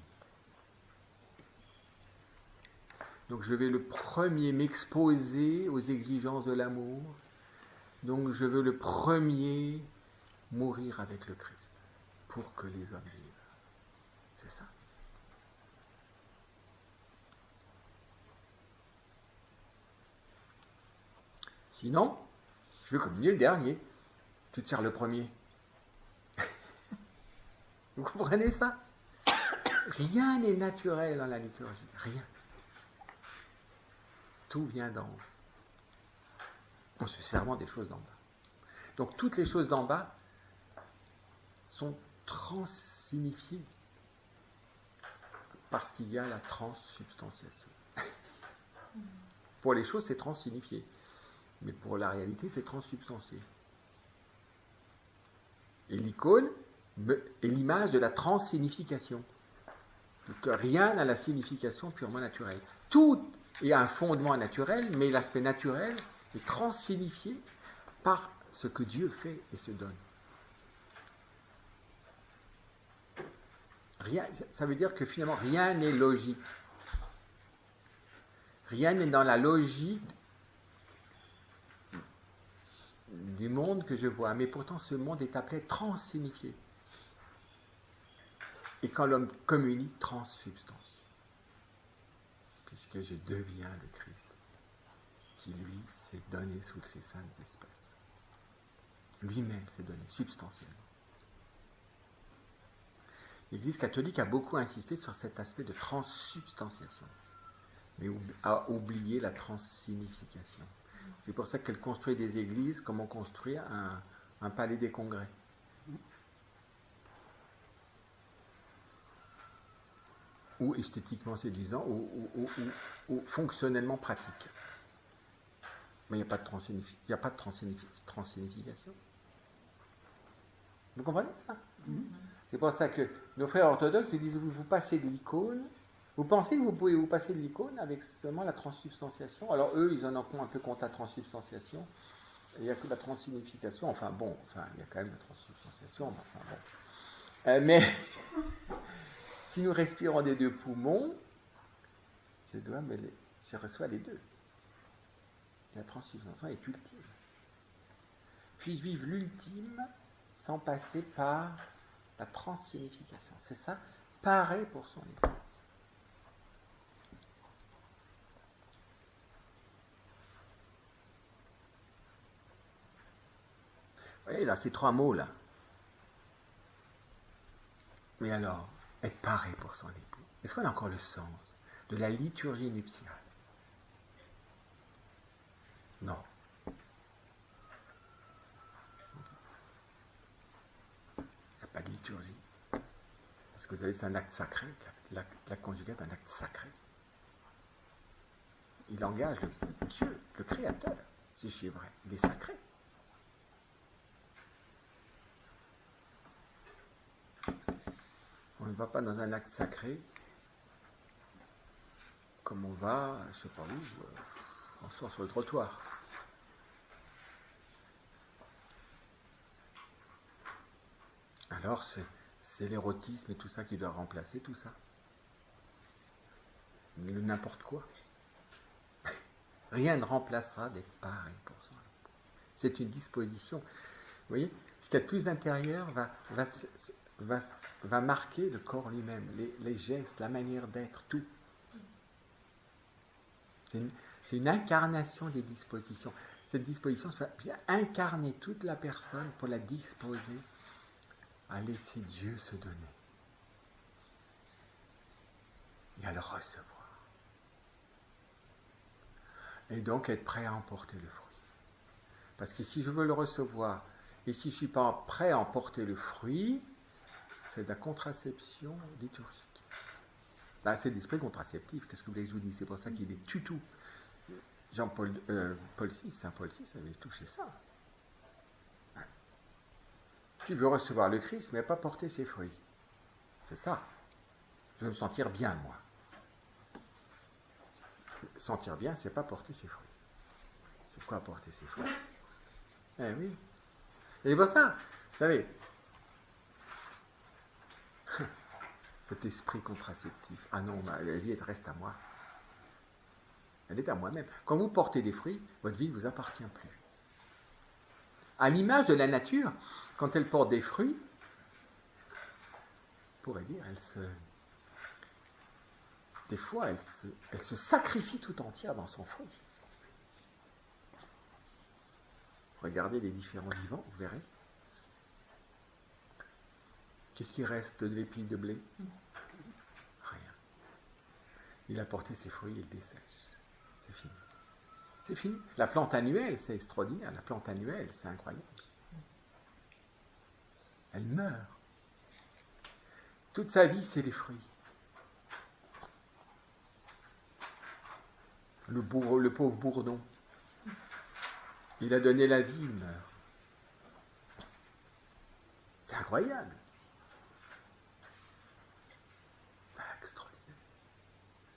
Donc je vais le premier m'exposer aux exigences de l'amour. Donc je veux le premier mourir avec le Christ pour que les hommes vivent. C'est ça. Sinon, je vais communier le dernier. Tu te sers le premier. Vous comprenez ça? Rien n'est naturel dans la liturgie. Rien. Tout vient d'en haut. On se sert vraiment des choses d'en bas. Donc toutes les choses d'en bas sont transsignifiées parce qu'il y a la transsubstantiation. Pour les choses, c'est transsignifié. Mais pour la réalité, c'est transsubstantié. Et l'icône est l'image de la transsignification. Parce que rien n'a la signification purement naturelle. Tout est un fondement naturel, mais l'aspect naturel est transsignifié par ce que Dieu fait et se donne. Rien, ça veut dire que finalement, rien n'est logique. Rien n'est dans la logique du monde que je vois. Mais pourtant, ce monde est appelé transsignifié. Et quand l'homme communie, transsubstantié. Puisque je deviens le Christ, qui lui s'est donné sous ses saintes espèces. Lui-même s'est donné substantiellement. L'Église catholique a beaucoup insisté sur cet aspect de transsubstantiation, mais a oublié la transsignification. C'est pour ça qu'elle construit des églises comme on construit un palais des congrès. Ou esthétiquement séduisant, ou fonctionnellement pratique. Mais il n'y a pas de transsignification. Vous comprenez ça? C'est pour ça que nos frères orthodoxes nous disent, vous passez de l'icône, vous pensez que vous pouvez vous passer de l'icône avec seulement la transsubstantiation. Alors eux, ils en ont un peu contre la transsubstantiation. il n'y a que la transsignification, il y a quand même la transubstantiation, mais si nous respirons des deux poumons, je reçois les deux. La transubstantiation est ultime. Puis-je vivre l'ultime sans passer par la transsignification? C'est ça, parer pour son époux. Vous voyez, là, ces trois mots, là. Mais alors, être paré pour son époux. Est-ce qu'on a encore le sens de la liturgie nuptiale? Non. Il n'y a pas de liturgie. Parce que vous savez, c'est un acte sacré. La conjugate est un acte sacré. Il engage Dieu, le Créateur, si je suis vrai. Il est sacré. On ne va pas dans un acte sacré comme on va, je ne sais pas où, on sort sur le trottoir. Alors c'est l'érotisme et tout ça qui doit remplacer tout ça. Le n'importe quoi. Rien ne remplacera d'être paré pour son époux. C'est une disposition. Vous voyez, ce qu'il y a de plus intérieur va marquer le corps lui-même, les gestes, la manière d'être, tout. C'est une incarnation des dispositions. Cette disposition, c'est incarner toute la personne pour la disposer à laisser Dieu se donner et à le recevoir. Et donc être prêt à emporter le fruit. Parce que si je veux le recevoir et si je ne suis pas prêt à emporter le fruit, c'est de la contraception liturgique. Là, c'est l'esprit contraceptif. Qu'est-ce que vous voulez que je vous dise? C'est pour ça qu'il est tutou. Saint Paul VI avait touché ça. Tu veux recevoir le Christ, mais pas porter ses fruits. C'est ça. Je veux me sentir bien, moi. Sentir bien, c'est pas porter ses fruits. C'est quoi porter ses fruits? Eh oui. Et pour ça, vous savez, cet esprit contraceptif, ah non, la vie reste à moi. Elle est à moi-même. Quand vous portez des fruits, votre vie ne vous appartient plus. À l'image de la nature, quand elle porte des fruits, on pourrait dire, des fois, elle se sacrifie tout entière dans son fruit. Regardez les différents vivants, vous verrez. Qu'est-ce qui reste de l'épi de blé? Rien. Il a porté ses fruits, il dessèche. C'est fini. C'est fini. La plante annuelle, c'est extraordinaire. La plante annuelle, c'est incroyable. Elle meurt. Toute sa vie, c'est les fruits. Le pauvre bourdon, il a donné la vie, il meurt. C'est incroyable. Extraordinaire.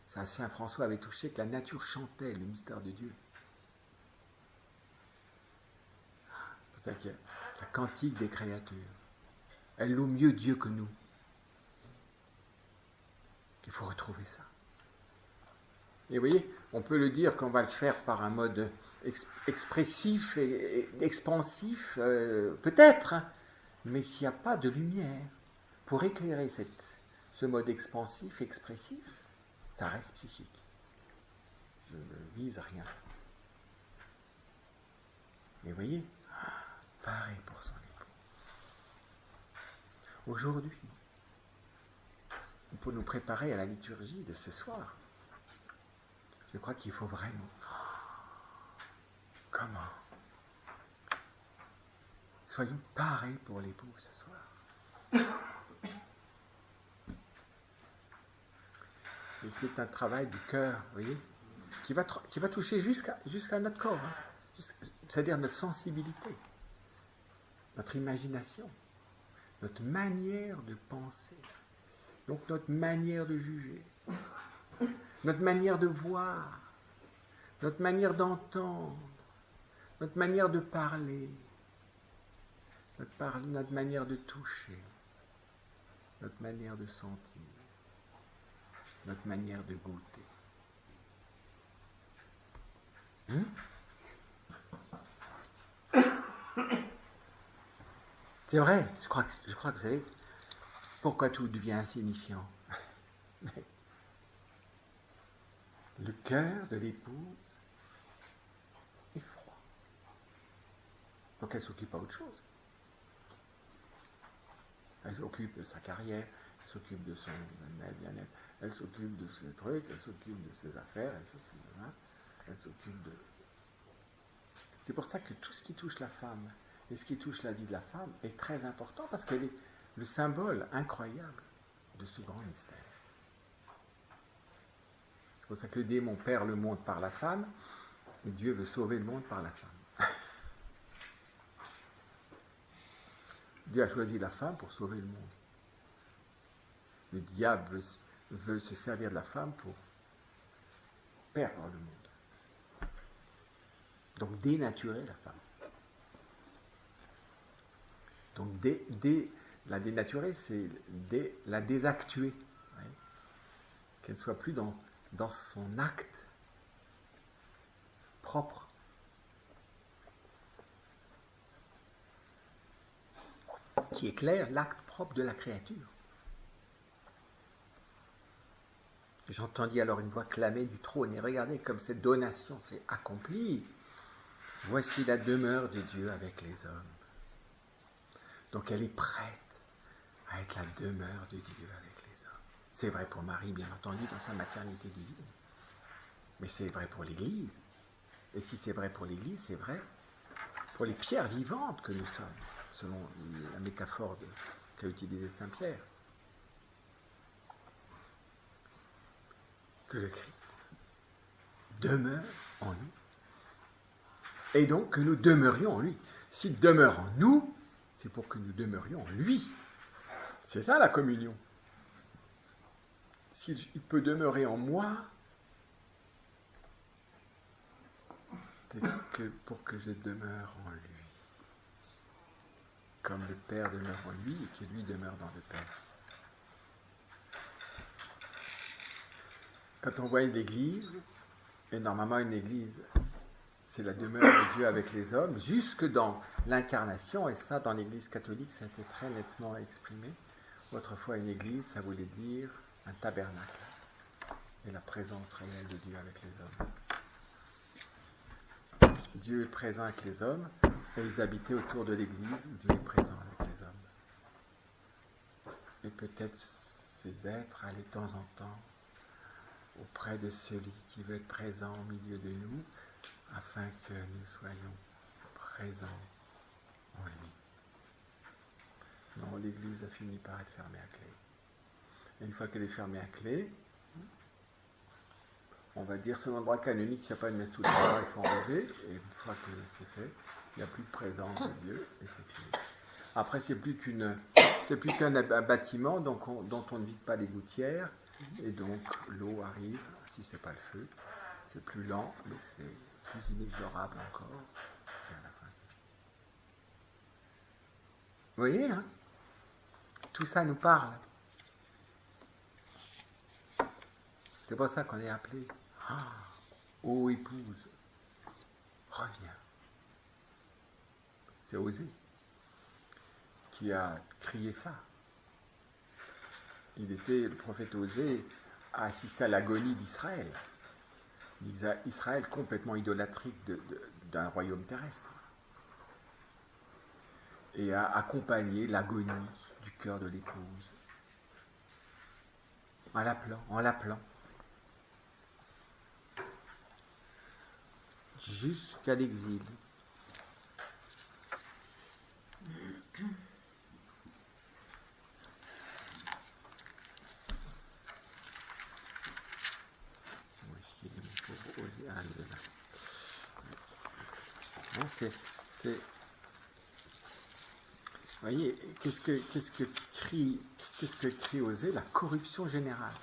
Ça, Saint François avait touché que la nature chantait le mystère de Dieu. C'est ça qu'il y a la cantique des créatures. Elle loue mieux Dieu que nous. Il faut retrouver ça. Et vous voyez, on peut le dire qu'on va le faire par un mode expressif et expansif, peut-être, hein, mais s'il n'y a pas de lumière pour éclairer ce mode expansif, expressif, ça reste psychique. Je ne vise rien. Et vous voyez, pareil pour son époux. Aujourd'hui, pour nous préparer à la liturgie de ce soir, je crois qu'il faut vraiment... Comment? Soyons parés pour l'époux ce soir. Et c'est un travail du cœur, vous voyez, qui va toucher jusqu'à notre corps, hein, c'est-à-dire notre sensibilité, notre imagination, notre manière de penser, donc notre manière de juger, notre manière de voir, notre manière d'entendre, notre manière de parler, notre manière de toucher, notre manière de sentir, notre manière de goûter. C'est vrai, je crois que vous savez pourquoi tout devient insignifiant. Le cœur de l'épouse est froid. Donc elle s'occupe pas d'autre chose. Elle s'occupe de sa carrière, elle s'occupe de son bien-être, elle s'occupe de ses trucs, elle s'occupe de ses affaires, elle s'occupe de... C'est pour ça que tout ce qui touche la femme et ce qui touche la vie de la femme est très important parce qu'elle est le symbole incroyable de ce grand mystère. C'est pour ça que le démon perd le monde par la femme et Dieu veut sauver le monde par la femme. Dieu a choisi la femme pour sauver le monde. Le diable veut se servir de la femme pour perdre le monde. Donc dénaturer la femme. Donc la dénaturer, c'est la désactuer. Ouais. Qu'elle ne soit plus dans son acte propre. Qui éclaire l'acte propre de la créature. J'entendis alors une voix clamer du trône, et regardez comme cette donation s'est accomplie. Voici la demeure de Dieu avec les hommes. Donc elle est prête à être la demeure de Dieu avec les hommes. C'est vrai pour Marie, bien entendu, dans sa maternité divine. Mais c'est vrai pour l'Église. Et si c'est vrai pour l'Église, c'est vrai pour les pierres vivantes que nous sommes, selon la métaphore qu'a utilisée Saint Pierre. Que le Christ demeure en nous. Et donc que nous demeurions en lui. S'il demeure en nous, c'est pour que nous demeurions en lui. C'est ça la communion. S'il peut demeurer en moi, c'est que pour que je demeure en lui. Comme le Père demeure en lui et que lui demeure dans le Père. Quand on voit une église, et normalement une église, c'est la demeure de Dieu avec les hommes, jusque dans l'incarnation, et ça dans l'église catholique, ça a été très nettement exprimé. Autrefois, une église, ça voulait dire un tabernacle, et la présence réelle de Dieu avec les hommes. Dieu est présent avec les hommes, et ils habitaient autour de l'église où Dieu est présent avec les hommes. Et peut-être ces êtres allaient de temps en temps auprès de celui qui veut être présent au milieu de nous, afin que nous soyons présents en lui. Non, l'église a fini par être fermée à clé. Et une fois qu'elle est fermée à clé, on va dire selon le droit canonique, s'il n'y a pas une messe tous les soirs, il faut enlever, et une fois que c'est fait, il n'y a plus de présence de Dieu, et c'est fini. Après, c'est plus qu'un bâtiment dont on ne vide pas les gouttières, et donc l'eau arrive, si ce n'est pas le feu, c'est plus lent, mais c'est plus inexorable encore, et à la fin c'est fini. Vous voyez, hein? Tout ça nous parle. C'est pour ça qu'on est appelé. Ah, ô épouse, reviens. C'est Osée qui a crié ça. Le prophète Osée a assisté à l'agonie d'Israël. Israël complètement idolâtrique d'un royaume terrestre. Et a accompagné l'agonie du cœur de l'épouse. En l'appelant. Jusqu'à l'exil. Vous voyez, qu'est-ce que crie Osée? La corruption générale.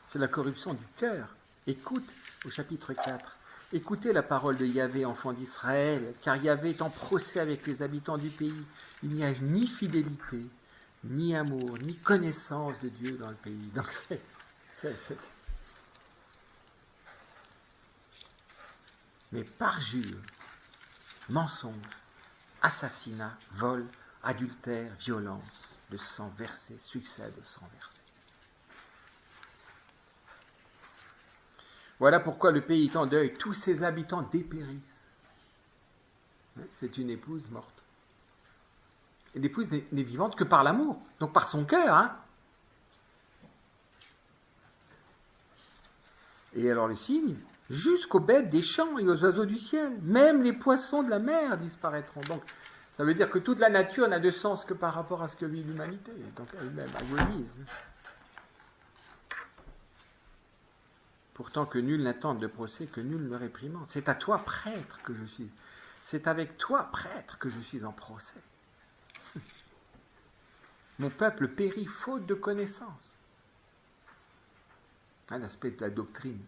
C'est la corruption du cœur. Écoute au chapitre 4. Écoutez la parole de Yahvé, enfants d'Israël, car Yahvé est en procès avec les habitants du pays. Il n'y a ni fidélité, ni amour, ni connaissance de Dieu dans le pays. Donc mais parjure, mensonge, assassinat, vol, adultère, violence, le sang versé succède au sang versé. Voilà pourquoi le pays est en deuil, tous ses habitants dépérissent. C'est une épouse morte. Et l'épouse n'est vivante que par l'amour, donc par son cœur. Hein. Et alors le signe, jusqu'aux bêtes des champs et aux oiseaux du ciel, même les poissons de la mer disparaîtront. Donc ça veut dire que toute la nature n'a de sens que par rapport à ce que vit l'humanité, donc elle-même agonise. Pourtant que nul n'attende de procès, que nul ne réprimande. C'est à toi, prêtre, que je suis. C'est avec toi, prêtre, que je suis en procès. Mon peuple périt faute de connaissance. Un aspect de la doctrine,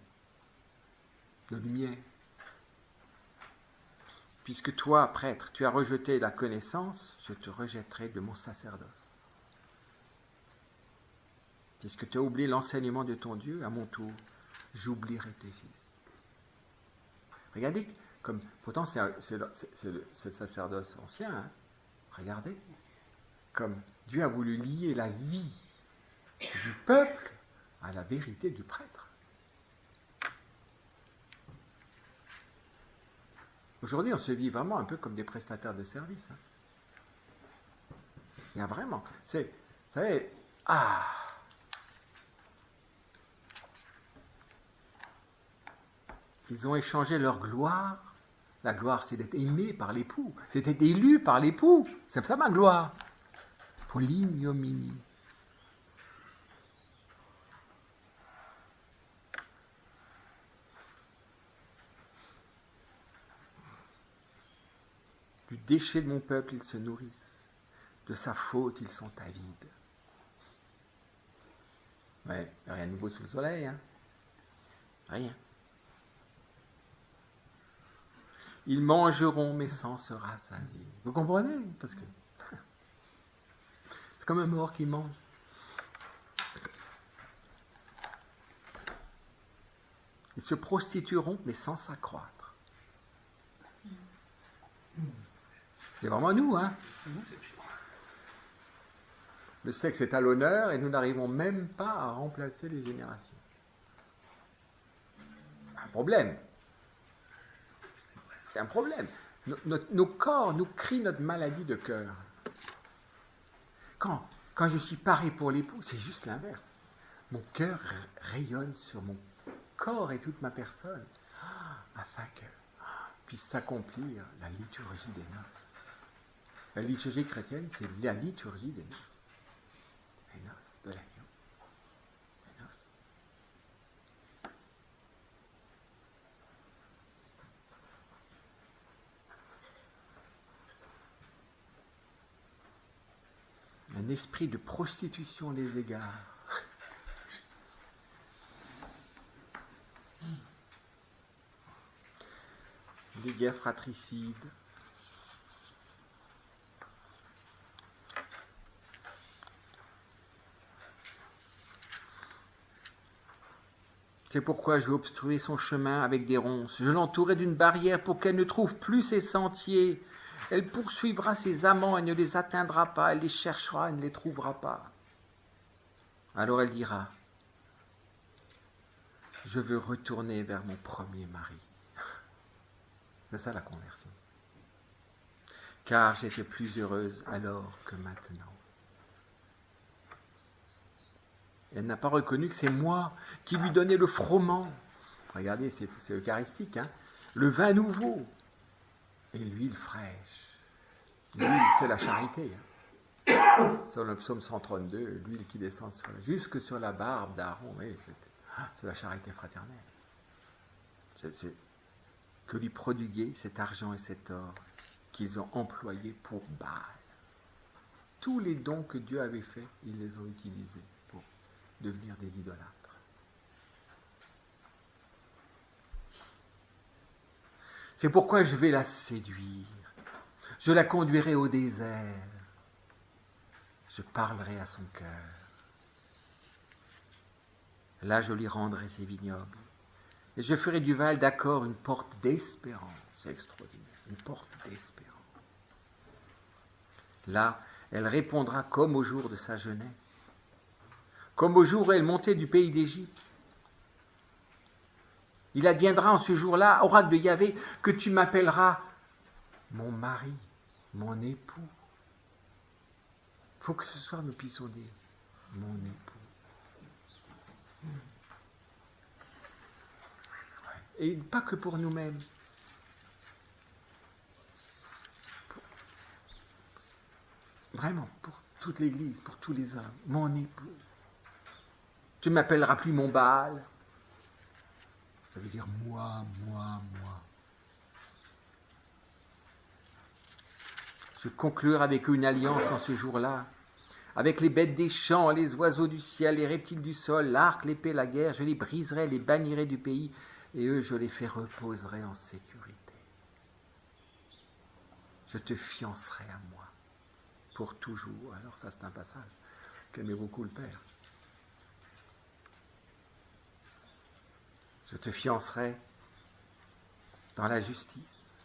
de lumière. Puisque toi, prêtre, tu as rejeté la connaissance, je te rejetterai de mon sacerdoce. Puisque tu as oublié l'enseignement de ton Dieu, à mon tour, j'oublierai tes fils. Regardez, comme pourtant c'est le sacerdoce ancien, hein. Regardez, comme Dieu a voulu lier la vie du peuple à la vérité du prêtre. Aujourd'hui, on se vit vraiment un peu comme des prestataires de services. Hein. Il y a vraiment, vous savez, ils ont échangé leur gloire. La gloire, c'est d'être aimé par l'époux. C'est d'être élu par l'époux. C'est ça ma gloire. Pour l'ignominie. Du déchet de mon peuple, ils se nourrissent. De sa faute, ils sont avides. Ouais, rien de nouveau sous le soleil, hein. Rien. Ils mangeront, mais sans se rassasier. Vous comprenez? Parce que c'est comme un mort qui mange. Ils se prostitueront, mais sans s'accroître. C'est vraiment nous, hein? Le sexe est à l'honneur et nous n'arrivons même pas à remplacer les générations. Un problème. C'est un problème. Nos corps nous crient notre maladie de cœur. Quand je suis paré pour l'époux, c'est juste l'inverse. Mon cœur rayonne sur mon corps et toute ma personne, afin que puisse s'accomplir la liturgie des noces. La liturgie chrétienne, c'est la liturgie des noces. Les noces de l'agneau. Les noces. Un esprit de prostitution les égare. Des guerres fratricides. C'est pourquoi je vais obstruer son chemin avec des ronces. Je l'entourerai d'une barrière pour qu'elle ne trouve plus ses sentiers. Elle poursuivra ses amants et ne les atteindra pas. Elle les cherchera et ne les trouvera pas. Alors elle dira, je veux retourner vers mon premier mari. C'est ça la conversion. Car j'étais plus heureuse alors que maintenant. Elle n'a pas reconnu que c'est moi qui lui donnais le froment. Regardez, c'est eucharistique, hein, le vin nouveau et l'huile fraîche. L'huile, c'est la charité. Hein. Sur le psaume 132, l'huile qui descend jusque sur la barbe d'Aaron. Oui, c'est la charité fraternelle. C'est que lui prodiguer cet argent et cet or qu'ils ont employés pour Baal. Tous les dons que Dieu avait faits, ils les ont utilisés pour devenir des idolâtres. C'est pourquoi je vais la séduire. Je la conduirai au désert. Je parlerai à son cœur. Là, je lui rendrai ses vignobles. Et je ferai du Val d'Accord une porte d'espérance. C'est extraordinaire. Une porte d'espérance. Là, elle répondra comme au jour de sa jeunesse. Comme au jour où elle montait du pays d'Égypte. Il adviendra en ce jour-là, oracle de Yahvé, que tu m'appelleras mon mari, mon époux. Il faut que ce soir nous puissions dire mon époux. Et pas que pour nous-mêmes. Vraiment, pour toute l'Église, pour tous les hommes. Mon époux. Tu ne m'appelleras plus mon Baal. Ça veut dire moi, moi, moi. Je conclurai avec eux une alliance en ce jour-là, avec les bêtes des champs, les oiseaux du ciel, les reptiles du sol, l'arc, l'épée, la guerre. Je les briserai, les bannirai du pays, et eux, je les fais reposerai en sécurité. Je te fiancerai à moi, pour toujours. Alors ça, c'est un passage qu'aimait beaucoup le Père. Je te fiancerai dans la justice,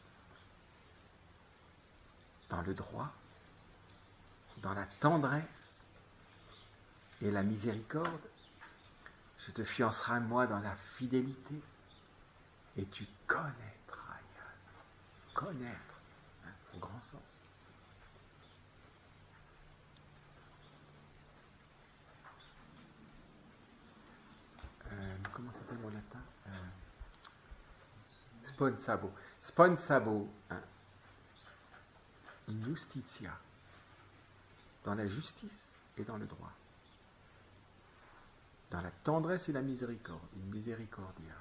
dans le droit, dans la tendresse et la miséricorde. Je te fiancerai, moi, dans la fidélité, et tu connaîtras Yahvé. Connaître, hein, au grand sens. Comment s'appelle mon latin? Sponsabo. Sponsabo, hein. In justitia. Dans la justice et dans le droit. Dans la tendresse et la miséricorde. In misericordia.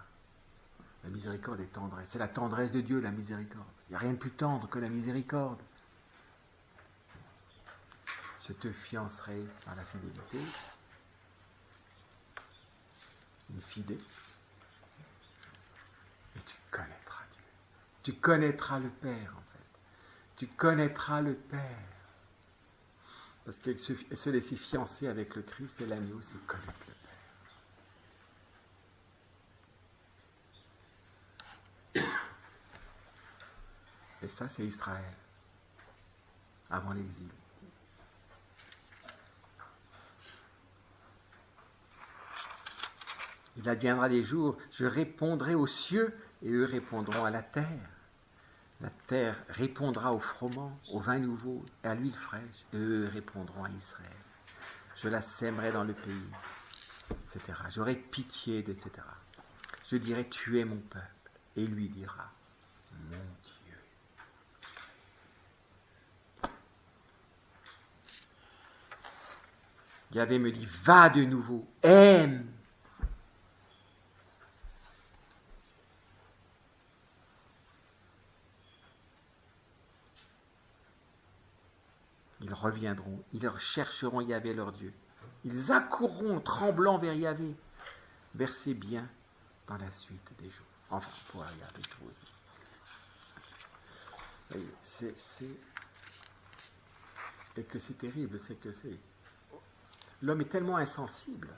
La miséricorde est tendresse. C'est la tendresse de Dieu, la miséricorde. Il n'y a rien de plus tendre que la miséricorde. Je te fiancerai dans la fidélité. Une fidèle, et tu connaîtras Dieu. Tu connaîtras le Père, en fait. Tu connaîtras le Père. Parce qu'elle se laissait fiancer avec le Christ et l'agneau, c'est connaître le Père. Et ça, c'est Israël, avant l'exil. Il adviendra des jours, je répondrai aux cieux, et eux répondront à la terre. La terre répondra au froment, au vin nouveau, et à l'huile fraîche, et eux répondront à Israël. Je la sèmerai dans le pays, etc. J'aurai pitié, etc. Je dirai, tu es mon peuple, et lui dira, mon Dieu. Yahvé me dit, va de nouveau, aime. Ils reviendront, ils chercheront Yahvé leur Dieu. Ils accourront tremblants vers Yahvé. Versez bien dans la suite des jours. Enfin, pour regarder tout. Et que c'est terrible, c'est que c'est... L'homme est tellement insensible,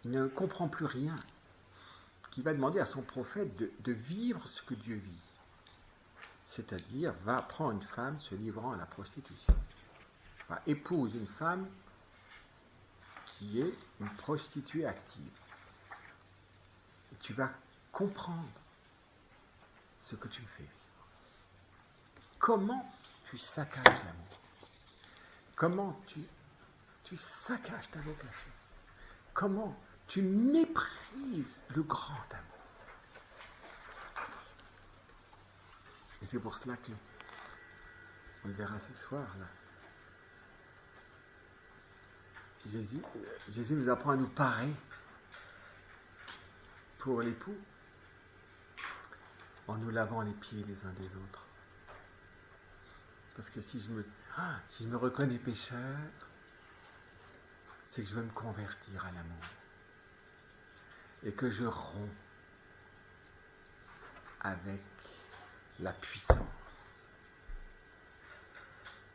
il ne comprend plus rien, qu'il va demander à son prophète de vivre ce que Dieu vit. C'est-à-dire, va prendre une femme se livrant à la prostitution. Épouse une femme qui est une prostituée active. Et tu vas comprendre ce que tu me fais vivre. Comment tu saccages l'amour? Comment tu saccages ta vocation? Comment tu méprises le grand amour? Et c'est pour cela que, on le verra ce soir, là, Jésus nous apprend à nous parer pour l'époux en nous lavant les pieds les uns des autres. Parce que si je me reconnais pécheur, c'est que je veux me convertir à l'amour. Et que je romps avec la puissance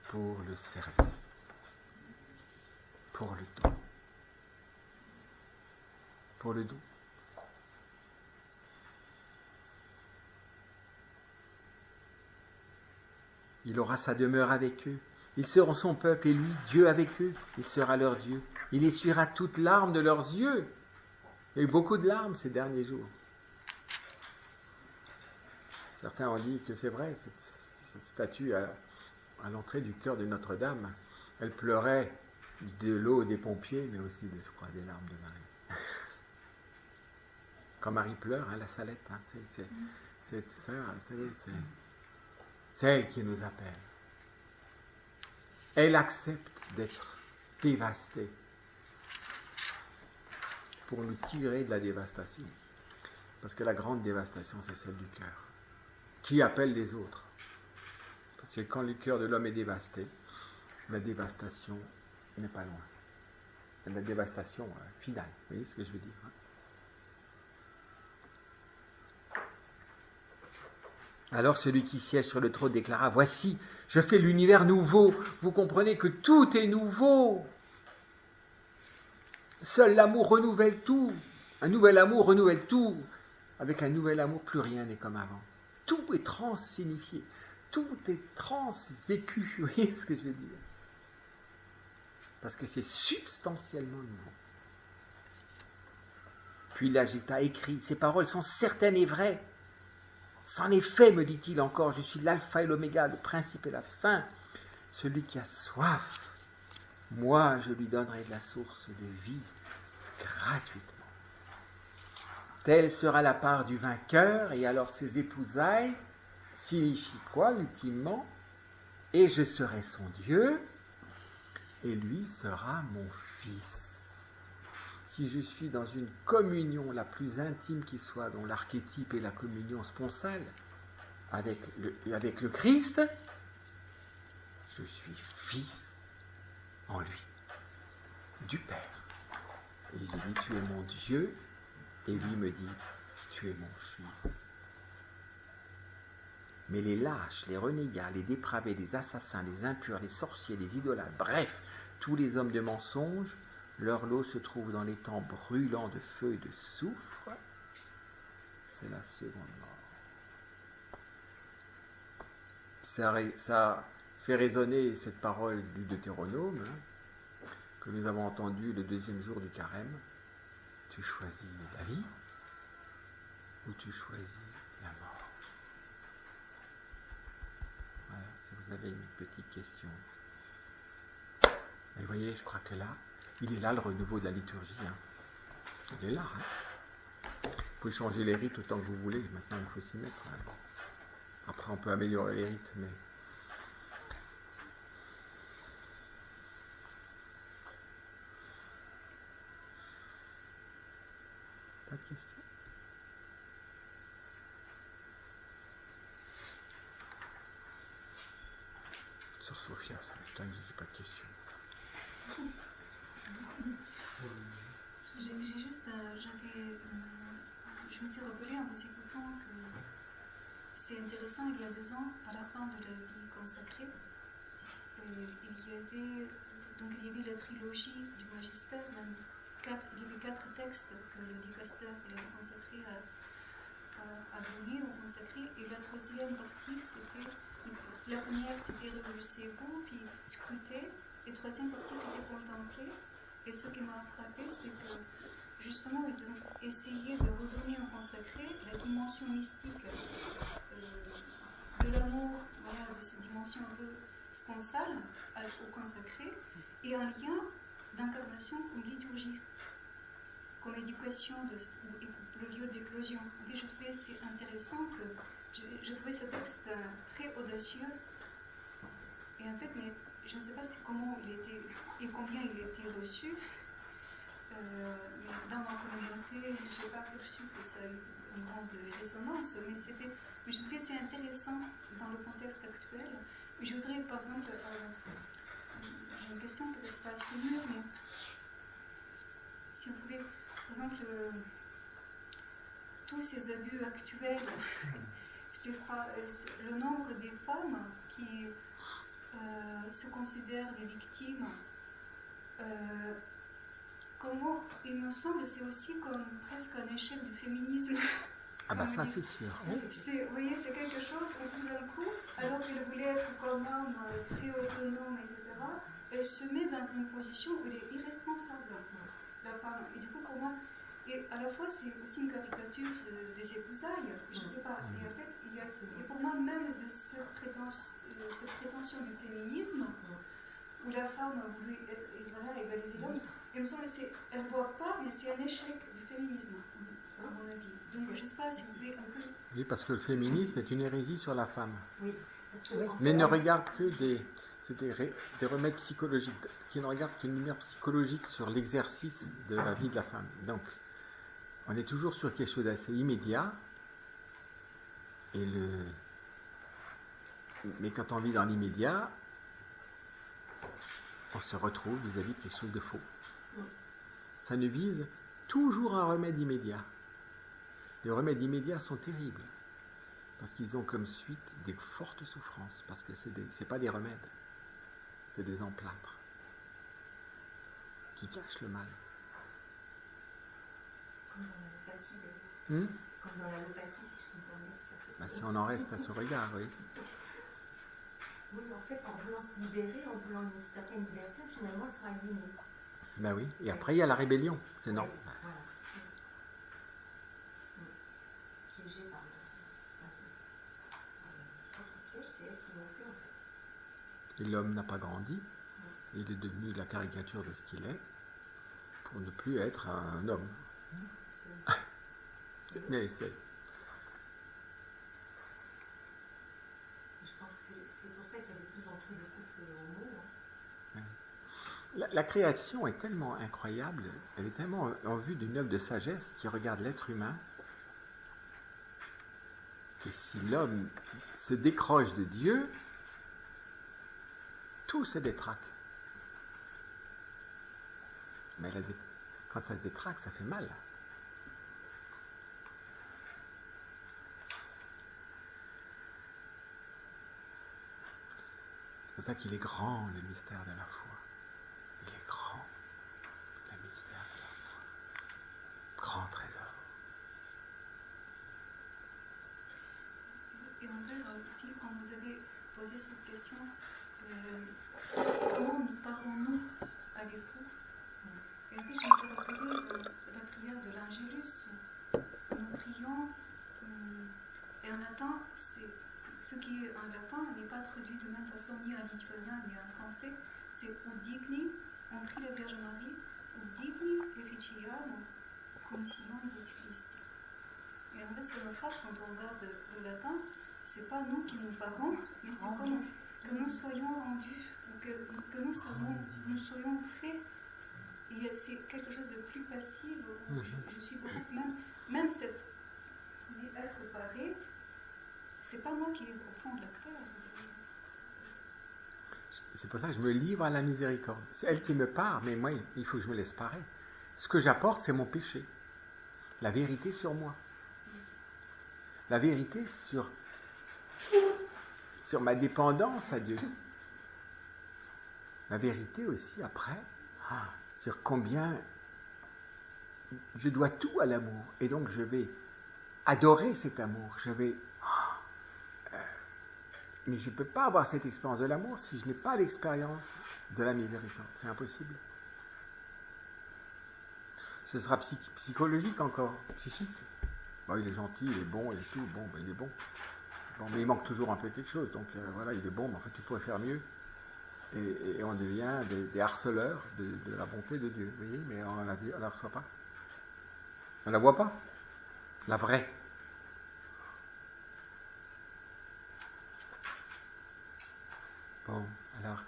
pour le service, pour le don. Pour le don. Il aura sa demeure avec eux. Ils seront son peuple et lui, Dieu avec eux. Il sera leur Dieu. Il essuiera toute larme de leurs yeux. Il y a eu beaucoup de larmes ces derniers jours. Certains ont dit que c'est vrai, cette statue à l'entrée du chœur de Notre-Dame, elle pleurait de l'eau des pompiers, mais aussi, je crois, des larmes de Marie. Quand Marie pleure, la Salette, c'est elle qui nous appelle. Elle accepte d'être dévastée pour nous tirer de la dévastation. Parce que la grande dévastation, c'est celle du cœur, qui appelle les autres. Parce que quand le cœur de l'homme est dévasté, la dévastation n'est pas loin. La dévastation finale. Vous voyez ce que je veux dire, hein? Alors celui qui siège sur le trône déclara, « Voici, je fais l'univers nouveau. » Vous comprenez que tout est nouveau. Seul l'amour renouvelle tout. Un nouvel amour renouvelle tout. Avec un nouvel amour, plus rien n'est comme avant. Tout est trans-signifié. Tout est trans-vécu. Vous voyez ce que je veux dire? Parce que c'est substantiellement nouveau. Puis il agita, écrit, « Ces paroles sont certaines et vraies. C'en est fait, me dit-il encore, je suis l'alpha et l'oméga, le principe et la fin. Celui qui a soif, moi je lui donnerai de la source de vie gratuitement. Telle sera la part du vainqueur, et alors ses épousailles signifient quoi ultimement? Et je serai son Dieu, et lui sera mon fils. Si je suis dans une communion la plus intime qui soit, dont l'archétype est la communion sponsale avec le Christ, je suis fils en lui, du Père. Et je dis, tu es mon Dieu, et lui me dit, tu es mon fils. Mais les lâches, les renégats, les dépravés, les assassins, les impurs, les sorciers, les idolâtres, bref, tous les hommes de mensonge, leur lot se trouve dans les temps brûlants de feu et de soufre. C'est la seconde mort. Ça fait résonner cette parole du Deutéronome, que nous avons entendue le deuxième jour du carême. Tu choisis la vie ou tu choisis la mort? Voilà, si vous avez une petite question. Et vous voyez, je crois que là, il est là le renouveau de la liturgie. Il est là. Vous pouvez changer les rites autant que vous voulez. Maintenant, il faut s'y mettre. Après, on peut améliorer les rites, mais... Pas de questions? Sur Sophia, ça m'étonne que je n'ai pas de questions. Je me suis rappelé en vous écoutant que c'est intéressant, il y a 2 ans, à la fin de la vie consacrée, il y avait la trilogie du magistère, il y avait 4 textes que le dicaster voulait consacrer à donner ou consacrer, et la 3e partie, la première c'était réjouissez-vous, puis scruter, et la 3e partie c'était contempler. Et ce qui m'a frappé, c'est que justement, ils ont essayé de redonner au consacré la dimension mystique de l'amour, voilà, de cette dimension un peu sponsale au consacré, et un lien d'incarnation comme liturgie, comme éducation, le lieu d'éclosion. En fait, je trouvais c'est intéressant que je trouvais ce texte très audacieux, et en fait, mais je ne sais pas comment il était et combien il était reçu. Dans ma communauté, je n'ai pas perçu que ça a eu une grande résonance, mais je trouvais que c'est intéressant dans le contexte actuel. Je voudrais, par exemple, j'ai une question peut-être pas assez mûre, mais si vous voulez, par exemple, tous ces abus actuels, le nombre des femmes qui se considèrent des victimes, comment, il me semble, c'est aussi comme presque un échec du féminisme. Ah bah ça c'est sûr. Vous voyez, c'est quelque chose où tout d'un coup, alors qu'elle voulait être quand même très autonome, etc., elle se met dans une position où elle est irresponsable, la femme. Et du coup, comment... Et à la fois, c'est aussi une caricature des épousailles, je ne sais pas. Et en fait, il y a pour moi même de cette prétention du féminisme, où la femme a voulu égaliser l'homme. Et il me semble qu'elle ne voit pas, mais c'est un échec du féminisme, à mon avis. Donc je ne sais pas si vous pouvez un peu... Oui, parce que le féminisme est une hérésie sur la femme. Oui. Mais ne regarde que des remèdes psychologiques, qui ne regardent qu'une lumière psychologique sur l'exercice de la vie de la femme. Donc, on est toujours sur quelque chose d'assez immédiat. Mais quand on vit dans l'immédiat, on se retrouve vis-à-vis de quelque chose de faux. Ça ne vise toujours un remède immédiat. Les remèdes immédiats sont terribles, parce qu'ils ont comme suite des fortes souffrances, parce que c'est pas des remèdes, c'est des emplâtres qui cachent le mal. Comme dans l'allopathie d'ailleurs. Comme dans l'allopathie, si je comprends bien. Si on en reste à ce regard, oui. Oui, en fait, en voulant se libérer, en voulant une certaine liberté, finalement, elle sera aliénée. Ben oui, et après il y a la rébellion, c'est non. Voilà. Piégée par le piège, c'est elle qui l'ont fait en fait. Et l'homme n'a pas grandi, il est devenu la caricature de ce qu'il est, pour ne plus être un homme. Mais c'est... Je pense que c'est pour ça qu'il y a de plus en plus de couples homo. La création est tellement incroyable, elle est tellement en vue d'une œuvre de sagesse qui regarde l'être humain, que si l'homme se décroche de Dieu, tout se détraque. Mais quand ça se détraque, ça fait mal. C'est pour ça qu'il est grand, le mystère de la foi. Il est grand, le mystère de la foi. Grand trésor. Et en fait, aussi, quand vous avez posé cette question, comment nous parlons-nous à l'époux? Et puis, je me suis rappelé la prière de l'Angélus. Nous prions, et en latin, ce qui est en latin n'est pas traduit de même façon ni en lituanien ni en français. C'est Udigni, on prie la Vierge Marie, Udigni efficiam conditionibus Christi. Et en fait, c'est une phrase, quand on regarde le latin, c'est pas nous qui nous parlons, mais c'est comme que nous soyons rendus, ou que nous soyons faits. Et c'est quelque chose de plus passif. Je suis beaucoup, même cette être paré, c'est pas moi qui est au fond de l'acteur. C'est pour ça que je me livre à la miséricorde. C'est elle qui me parle, mais moi, il faut que je me laisse parer. Ce que j'apporte, c'est mon péché. La vérité sur moi. La vérité sur ma dépendance à Dieu. La vérité aussi, après, sur combien je dois tout à l'amour. Et donc, je vais adorer cet amour. Mais je ne peux pas avoir cette expérience de l'amour si je n'ai pas l'expérience de la miséricorde. C'est impossible. Ce sera psychologique encore, psychique. Bon, il est gentil, il est bon, il est tout. Bon, il est bon. Bon, mais il manque toujours un peu quelque chose. Donc voilà, il est bon, mais en fait, tu pourrais faire mieux. Et on devient des harceleurs de la bonté de Dieu. Vous voyez, mais on ne la reçoit pas. On ne la voit pas. La vraie. Bon, alors,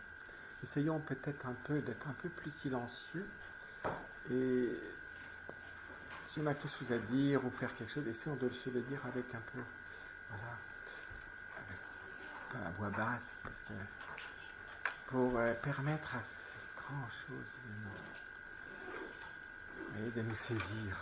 essayons peut-être d'être un peu plus silencieux. Et si on a quelque chose à dire ou faire quelque chose, essayons de se le dire avec un peu, voilà, avec la voix basse, parce que pour permettre à ces grandes choses de nous saisir.